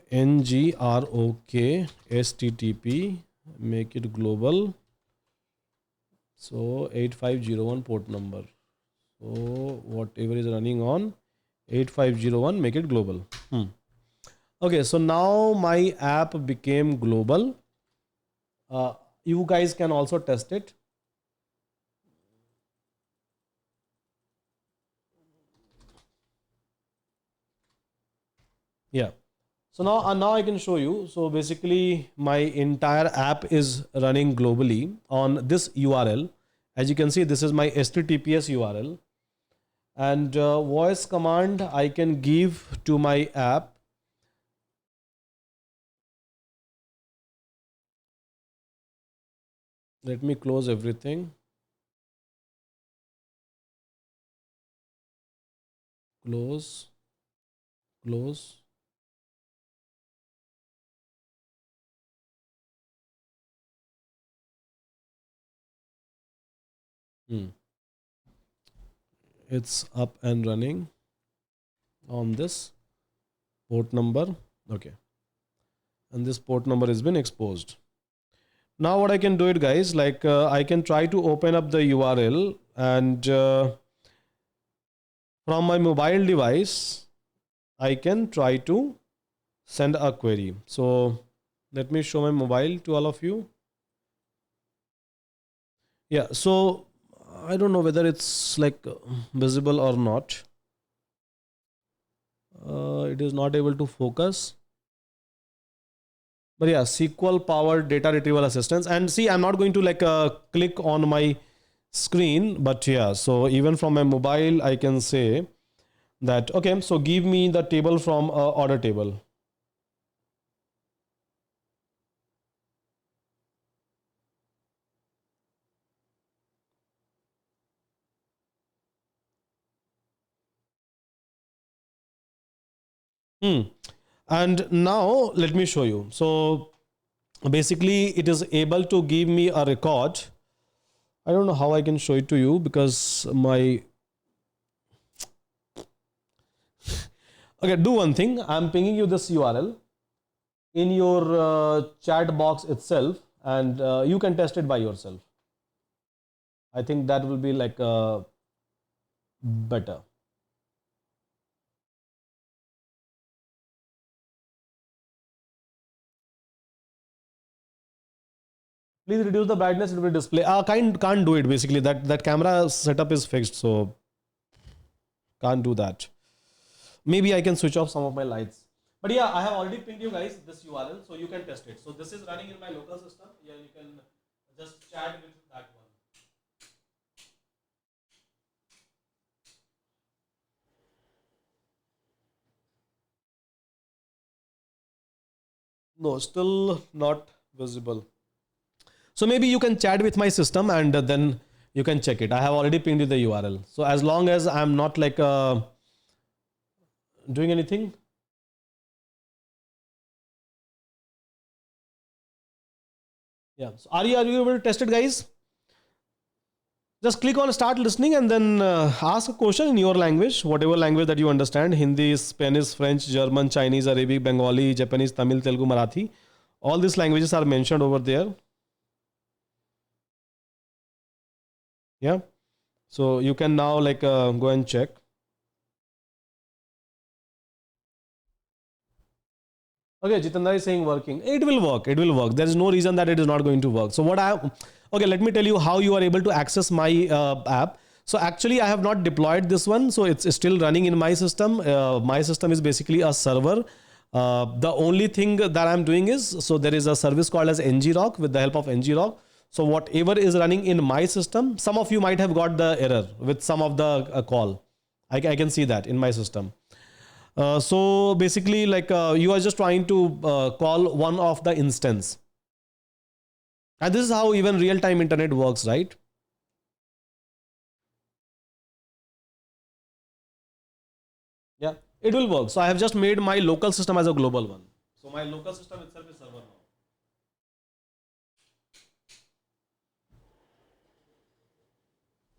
ngrok http, make it global. So 8501 port number. So whatever is running on 8501, make it global. Okay, so now my app became global. You guys can also test it. Yeah. So now I can show you. So basically my entire app is running globally on this URL. As you can see, this is my HTTPS URL. And voice command I can give to my app. Let me close everything. Close, close. It's up and running on this port number. Okay. And this port number has been exposed. Now what I can do it, guys, like I can try to open up the URL and from my mobile device, I can try to send a query. So let me show my mobile to all of you. Yeah, so I don't know whether it's like visible or not. It is not able to focus. But yeah, SQL-powered data retrieval assistance. And see, I'm not going to like click on my screen, but yeah, so even from my mobile, I can say that, okay, so give me the table from order table. And now let me show you. So basically it is able to give me a record. I don't know how I can show it to you because my, okay, do one thing. I'm pinging you this URL in your chat box itself and you can test it by yourself. I think that will be like better. Please reduce the brightness, it will display. Can't do it basically. That camera setup is fixed, so can't do that. Maybe I can switch off some of my lights. But yeah, I have already pinged you guys this URL, so you can test it. So this is running in my local system. Yeah, you can just chat with that one. No, still not visible. So maybe you can chat with my system and then you can check it. I have already pinged you the URL. So as long as I'm not like doing anything. Yeah. So are you able to test it, guys? Just click on start listening and then ask a question in your language, whatever language that you understand. Hindi, Spanish, French, German, Chinese, Arabic, Bengali, Japanese, Tamil, Telugu, Marathi. All these languages are mentioned over there. Yeah. So you can now like go and check. Okay, Jitendra is saying working. It will work. It will work. There is no reason that it is not going to work. So okay, let me tell you how you are able to access my app. So actually I have not deployed this one. So it's still running in my system. My system is basically a server. The only thing that I'm doing is, so there is a service called as ngrok with the help of ngrok. So whatever is running in my system, some of you might have got the error with some of the call. I can see that in my system. So basically like you are just trying to call one of the instance. And this is how even real-time internet works, right? Yeah, it will work. So I have just made my local system as a global one. So my local system itself is server now.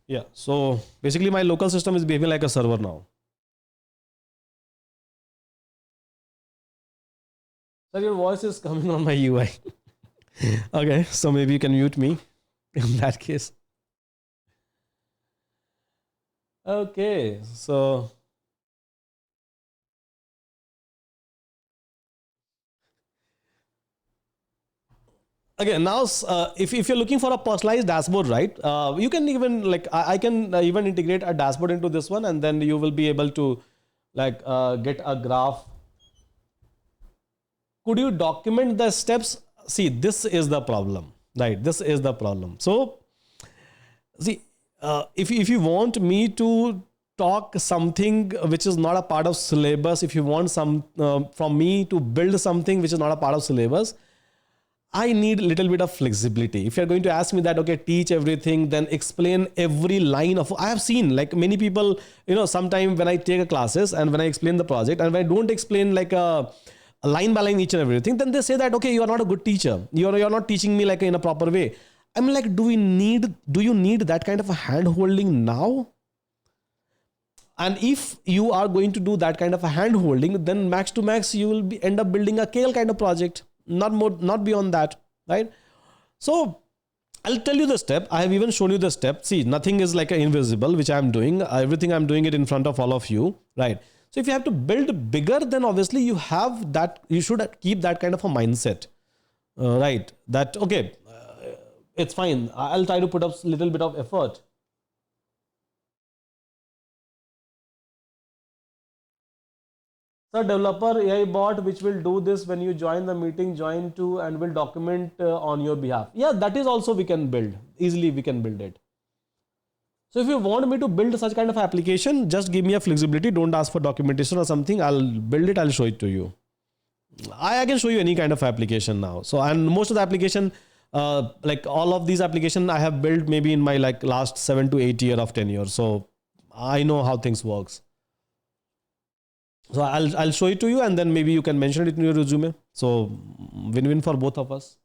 Yeah, so basically my local system is behaving like a server now. Sir, your voice is coming on my UI. Okay, so maybe you can mute me in that case. Okay, so again, now if you're looking for a personalized dashboard, right, you can even like I can even integrate a dashboard into this one, and then you will be able to like get a graph. Could you document the steps? See, this is the problem, right? This is the problem. So see, if you want me to talk something which is not a part of syllabus, if you want some from me to build something which is not a part of syllabus, I need a little bit of flexibility. If you're going to ask me that, okay, teach everything, then explain every line of, I have seen like many people, sometime when I take a classes and when I explain the project and when I don't explain like a line by line each and everything, then they say that, okay, you are not a good teacher. You're not teaching me like in a proper way. I'm like, do you need that kind of a hand holding now? And if you are going to do that kind of a hand holding, then max to max, you will be end up building a kale kind of project, not more, not beyond that, right? So I'll tell you the step. I have even shown you the step. See, nothing is like invisible, which I'm doing. Everything I'm doing it in front of all of you, right? So if you have to build bigger, then obviously you have that, you should keep that kind of a mindset, right? That, okay, it's fine. I'll try to put up a little bit of effort. So developer AI bot which will do this when you join the meeting, join to and will document on your behalf. Yeah, that is also we can build. Easily we can build it. So if you want me to build such kind of application, just give me a flexibility. Don't ask for documentation or something. I'll build it. I'll show it to you. I can show you any kind of application now. So, and most of the application, like all of these application I have built maybe in my like last 7 to 8 year of tenure. So I know how things works. So I'll show it to you and then maybe you can mention it in your resume. So win-win for both of us.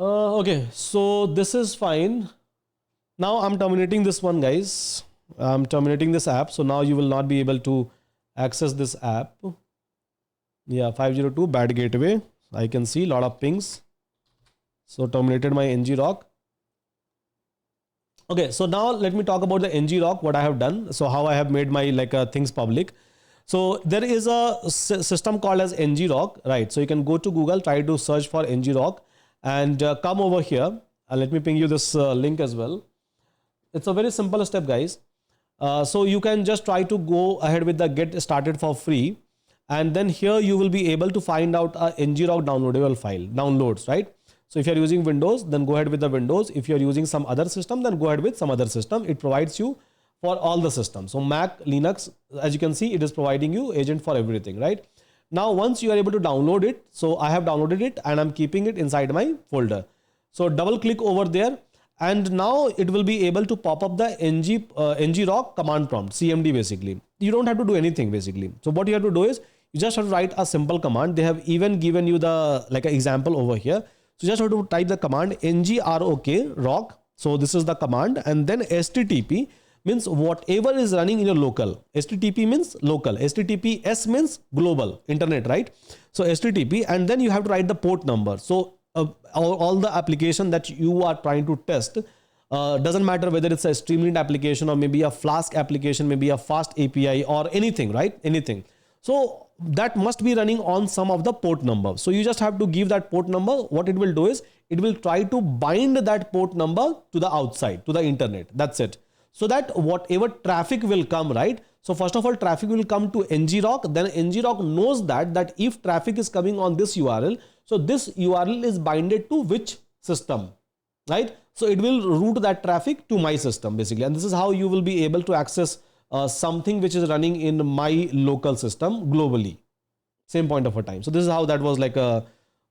Okay, so this is fine. Now I'm terminating this one, guys. I'm terminating this app. So now you will not be able to access this app. Yeah, 502 bad gateway. I can see a lot of pings. So terminated my ngrok. Okay, so now let me talk about the ngrok, what I have done. So how I have made my like things public. So there is a system called as ngrok, right? So you can go to Google, try to search for ngrok and come over here. Let me ping you this link as well. It's a very simple step, guys. So you can just try to go ahead with the get started for free. And then here you will be able to find out a ngrok downloadable file, downloads, right? So if you're using Windows, then go ahead with the Windows. If you're using some other system, then go ahead with some other system. It provides you for all the systems. So Mac, Linux, as you can see, it is providing you agent for everything, right? Now, once you are able to download it, so I have downloaded it and I'm keeping it inside my folder. So double click over there and now it will be able to pop up the ngrok command prompt, CMD basically. You don't have to do anything basically. So what you have to do is you just have to write a simple command. They have even given you the like an example over here. So you just have to type the command ngrok rock. So this is the command and then STTP means whatever is running in your local. STTP means local. STTPS means global internet, right? So STTP and then you have to write the port number. So all the application that you are trying to test doesn't matter whether it's a Streamlit application or maybe a Flask application, maybe a fast API or anything, right? Anything. So that must be running on some of the port number. So you just have to give that port number. What it will do is it will try to bind that port number to the outside, to the internet. That's it. So that whatever traffic will come, right? So first of all, traffic will come to ngrok. Then ngrok knows that if traffic is coming on this URL, so this URL is binded to which system, right? So it will route that traffic to my system basically. And this is how you will be able to access something which is running in my local system globally. Same point of a time. So this is how that was like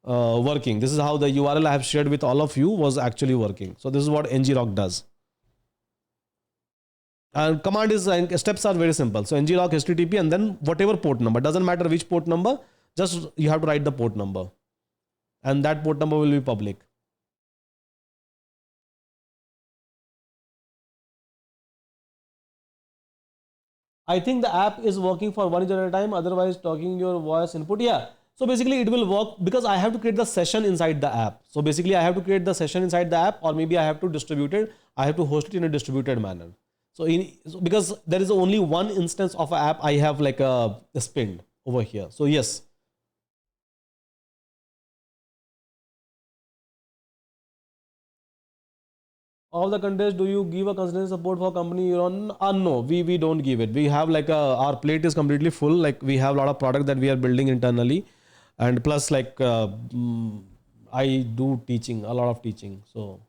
working. This is how the URL I have shared with all of you was actually working. So this is what ngrok does. And command is steps are very simple. So ngrok http and then whatever port number, doesn't matter which port number, just you have to write the port number and that port number will be public. I think the app is working for 1 user at a time, otherwise talking your voice input. Yeah. So basically it will work because I have to create the session inside the app. So basically I have to create the session inside the app, or maybe I have to distribute it. I have to host it in a distributed manner. So because there is only one instance of an app, I have like a spin over here. So yes. All the countries, do you give a consultancy support for company you're on? No, we don't give it. We have like our plate is completely full. Like we have a lot of product that we are building internally, and plus like I do teaching, a lot of teaching. So,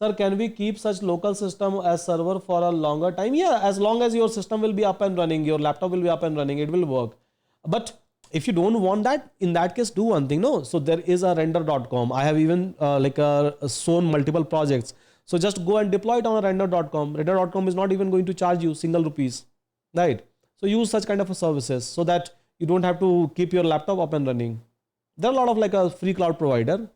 sir, can we keep such local system as server for a longer time? Yeah, as long as your system will be up and running, your laptop will be up and running, it will work. But if you don't want that, in that case, do one thing. No, so there is a render.com. I have even shown multiple projects. So just go and deploy it on a render.com. Render.com is not even going to charge you single rupees, right? So use such kind of services so that you don't have to keep your laptop up and running. There are a lot of like a free cloud provider.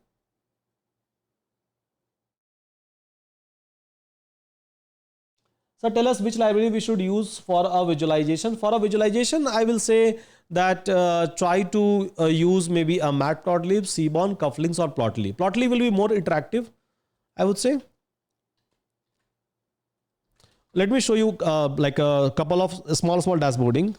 So tell us which library we should use for a visualization. For a visualization, I will say that try to use maybe a matplotlib, Seaborn, Cufflinks, or Plotly. Plotly will be more interactive, I would say. Let me show you like a couple of small dashboarding.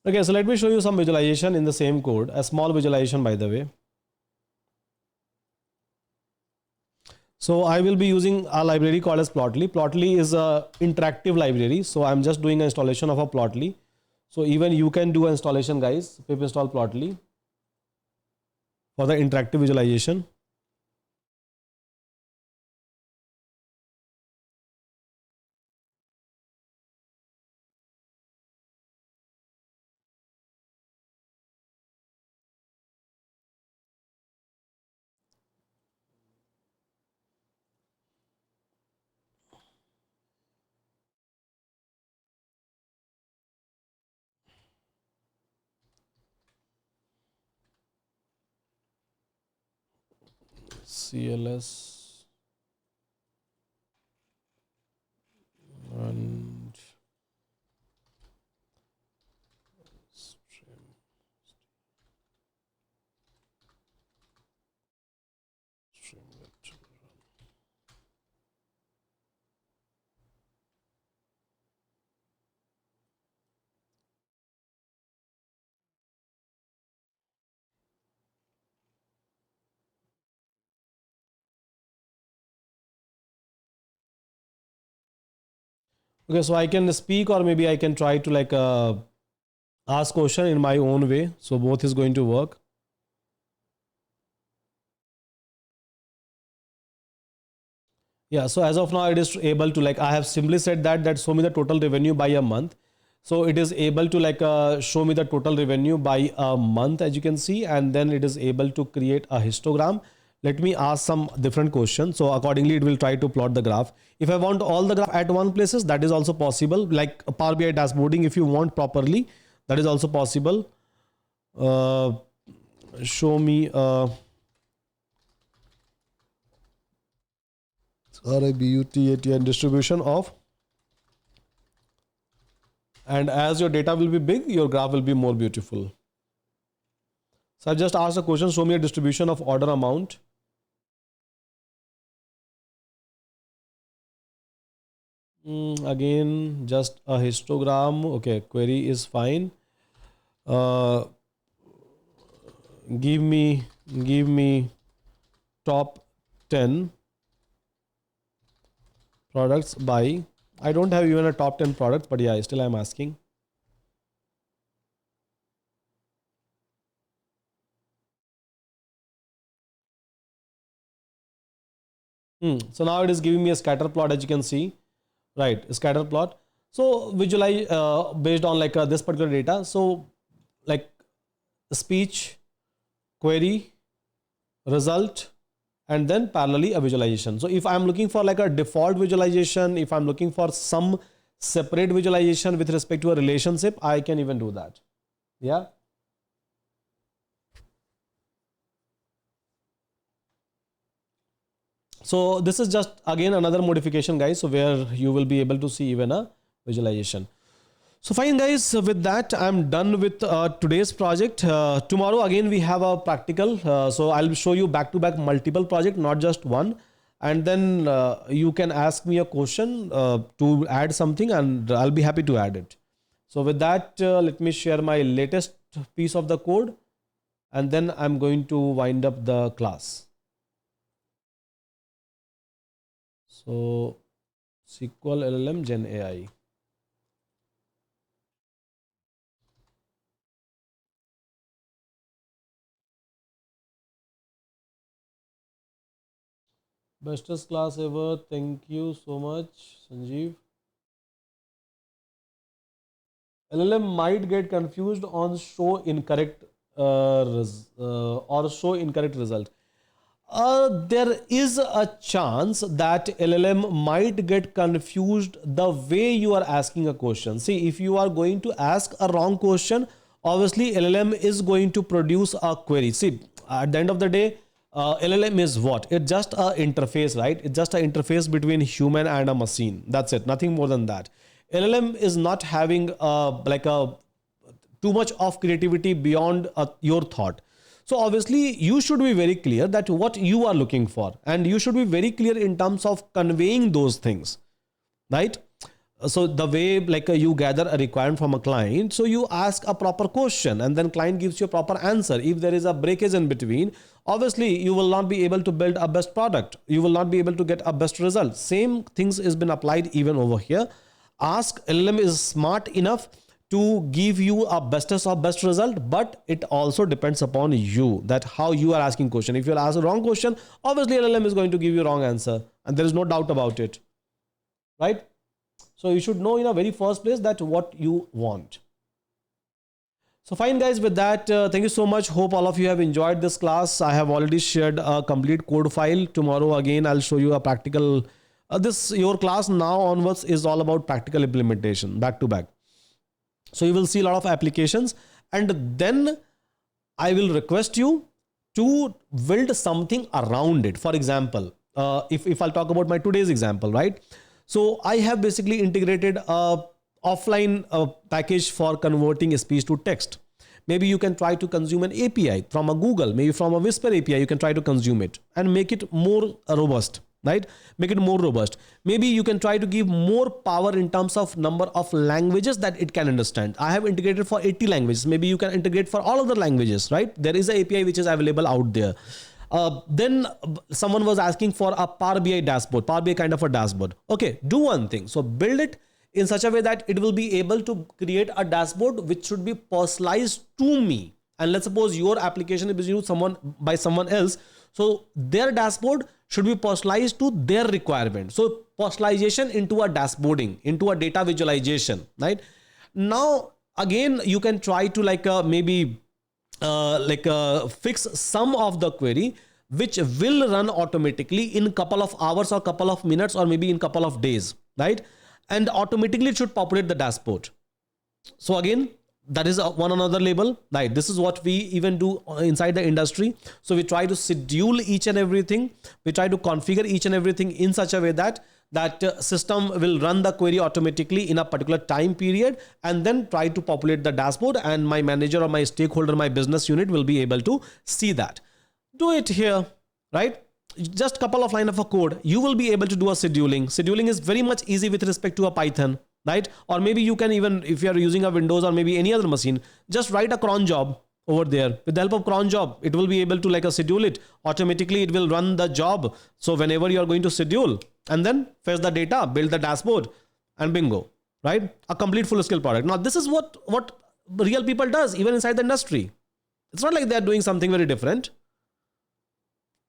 Okay, so let me show you some visualization in the same code, a small visualization by the way. So I will be using a library called as Plotly. Plotly is a interactive library. So I'm just doing an installation of a Plotly. So even you can do installation, guys. Pip install Plotly for the interactive visualization. CLS and Streamlit. Okay, so I can speak or maybe I can try to like ask question in my own way. So both is going to work. Yeah, so as of now, it is able to like, I have simply said that show me the total revenue by a month. So it is able to like show me the total revenue by a month, as you can see, and then it is able to create a histogram. Let me ask some different questions. So accordingly, it will try to plot the graph. If I want all the graph at one places, that is also possible. Like Power BI dashboarding, if you want properly, that is also possible. Uh, Show me RIBUTATN distribution of, and as your data will be big, your graph will be more beautiful. So I just asked a question, show me a distribution of order amount. Again, just a histogram. Okay, query is fine. Uh, give me top 10 products by, I don't have even a top 10 products, but yeah, still I'm asking. So now it is giving me a scatter plot, as you can see, right? A scatter plot. So visualize based on like this particular data. So like speech, query, result, and then parallelly a visualization. So if I'm looking for like a default visualization, if I'm looking for some separate visualization with respect to a relationship, I can even do that. Yeah. So this is just again another modification, guys. So where you will be able to see even a visualization. So fine, guys, with that I'm done with today's project. Tomorrow again we have a practical, so I'll show you back to back multiple project, not just one, and then you can ask me a question to add something and I'll be happy to add it. So with that, let me share my latest piece of the code and then I'm going to wind up the class. So SQL LLM Gen AI. Bestest class ever. Thank you so much, Sanjeev. LLM might get confused on show incorrect or show incorrect result. There is a chance that LLM might get confused the way you are asking a question. See, if you are going to ask a wrong question, obviously LLM is going to produce a query. See, at the end of the day, LLM is what? It's just an interface, right? It's just an interface between human and a machine. That's it. Nothing more than that. LLM is not having like a too much of creativity beyond your thought. So obviously you should be very clear that what you are looking for, and you should be very clear in terms of conveying those things, right? So the way like you gather a requirement from a client, so you ask a proper question and then client gives you a proper answer. If there is a breakage in between, obviously you will not be able to build a best product. You will not be able to get a best result. Same things has been applied even over here. Ask LLM is smart enough to give you a bestest of best result, but it also depends upon you, that how you are asking question. If you ask a wrong question, obviously LLM is going to give you wrong answer, and there is no doubt about it, right? So you should know in a very first place that what you want. So fine, guys, with that, thank you so much. Hope all of you have enjoyed this class. I have already shared a complete code file. Tomorrow again I'll show you a practical, this your class now onwards is all about practical implementation back to back. So you will see a lot of applications, and then I will request you to build something around it. For example, if I'll talk about my today's example, right? So I have basically integrated a offline package for converting speech to text. Maybe you can try to consume an API from a Google, maybe from a Whisper API, you can try to consume it and make it more robust, right? Make it more robust. Maybe you can try to give more power in terms of number of languages that it can understand. I have integrated for 80 languages. Maybe you can integrate for all other languages, right? There is an API which is available out there. Then someone was asking for a Power BI dashboard, Power BI kind of a dashboard. Okay, do one thing. So build it in such a way that it will be able to create a dashboard which should be personalized to me. And let's suppose your application is used by someone else. So their dashboard should be personalized to their requirement. So personalization into a dashboarding, into a data visualization, right? Now, again, you can try to like maybe fix some of the query which will run automatically in couple of hours or couple of minutes or maybe in couple of days, right? And automatically it should populate the dashboard. So again, that is one another label, right? This is what we even do inside the industry. So we try to schedule each and everything. We try to configure each and everything in such a way that system will run the query automatically in a particular time period and then try to populate the dashboard, and my manager or my stakeholder, my business unit will be able to see that. Do it here, right? Just a couple of lines of a code. You will be able to do a scheduling. Scheduling is very much easy with respect to a Python, right? Or maybe you can even, if you are using a Windows or maybe any other machine, just write a cron job over there. With the help of cron job, it will be able to like schedule it automatically. It will run the job. So whenever you are going to schedule, and then fetch the data, build the dashboard, and bingo, right? A complete full scale product. Now, this is what real people does even inside the industry. It's not like they're doing something very different,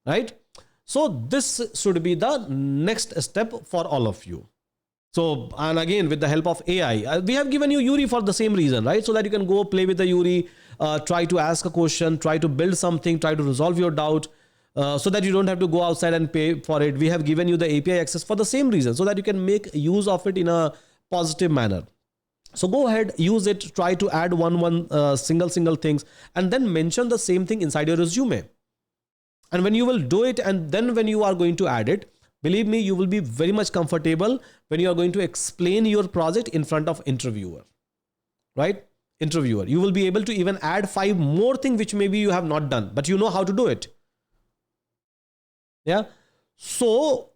right? So this should be the next step for all of you. So, and again, with the help of AI, we have given you Euron for the same reason, right? So that you can go play with the Euron, try to ask a question, try to build something, try to resolve your doubt, so that you don't have to go outside and pay for it. We have given you the API access for the same reason, so that you can make use of it in a positive manner. So go ahead, use it, try to add single things, and then mention the same thing inside your resume. And when you will do it, and then when you are going to add it, believe me, you will be very much comfortable when you are going to explain your project in front of interviewer, right? Interviewer, you will be able to even add 5 more things which maybe you have not done, but you know how to do it. Yeah. So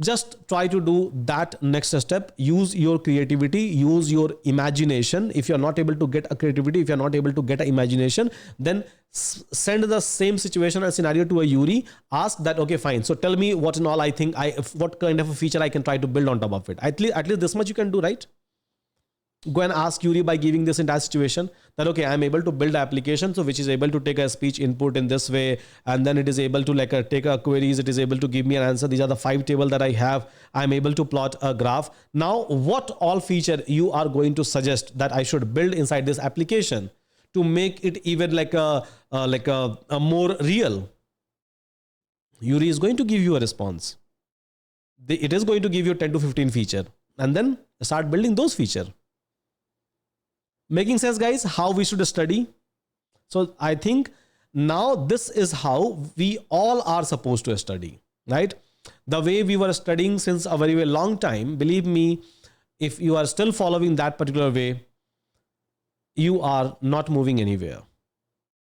just try to do that next step. Use your creativity, use your imagination. If you're not able to get a creativity, if you're not able to get an imagination, then send the same situation and scenario to a Euron. Ask that, okay, fine. So tell me what and all what kind of a feature I can try to build on top of it. At least this much you can do, right? Go and ask Euron by giving this entire situation that, okay, I'm able to build an application, so which is able to take a speech input in this way, and then it is able to take a queries, it is able to give me an answer. These are the 5 tables that I have. I'm able to plot a graph. Now, what all feature you are going to suggest that I should build inside this application to make it even like a more real? Euron is going to give you a response. It is going to give you 10 to 15 feature, and then start building those feature. Making sense, guys, how we should study? So I think now this is how we all are supposed to study, right? The way we were studying since a very, very long time, believe me, if you are still following that particular way, you are not moving anywhere,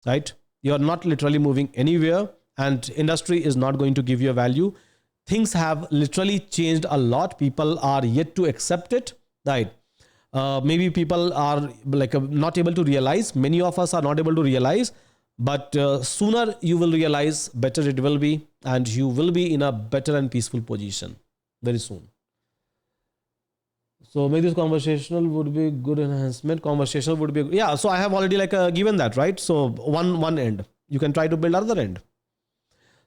right? You are not literally moving anywhere, and industry is not going to give you a value. Things have literally changed a lot. People are yet to accept it, right? Maybe people are not able to realize. Many of us are not able to realize, but sooner you will realize, better it will be, and you will be in a better and peaceful position very soon. So make this conversational would be good enhancement. Conversational would be, yeah. So I have already given that, right? So one end, you can try to build other end.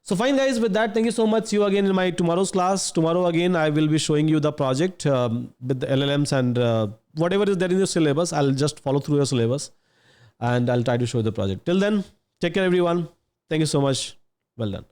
So fine, guys, with that, thank you so much. See you again in my tomorrow's class. Tomorrow again, I will be showing you the project with the LLMs and whatever is there in your syllabus. I'll just follow through your syllabus and I'll try to show the project. Till then, take care, everyone. Thank you so much. Well done.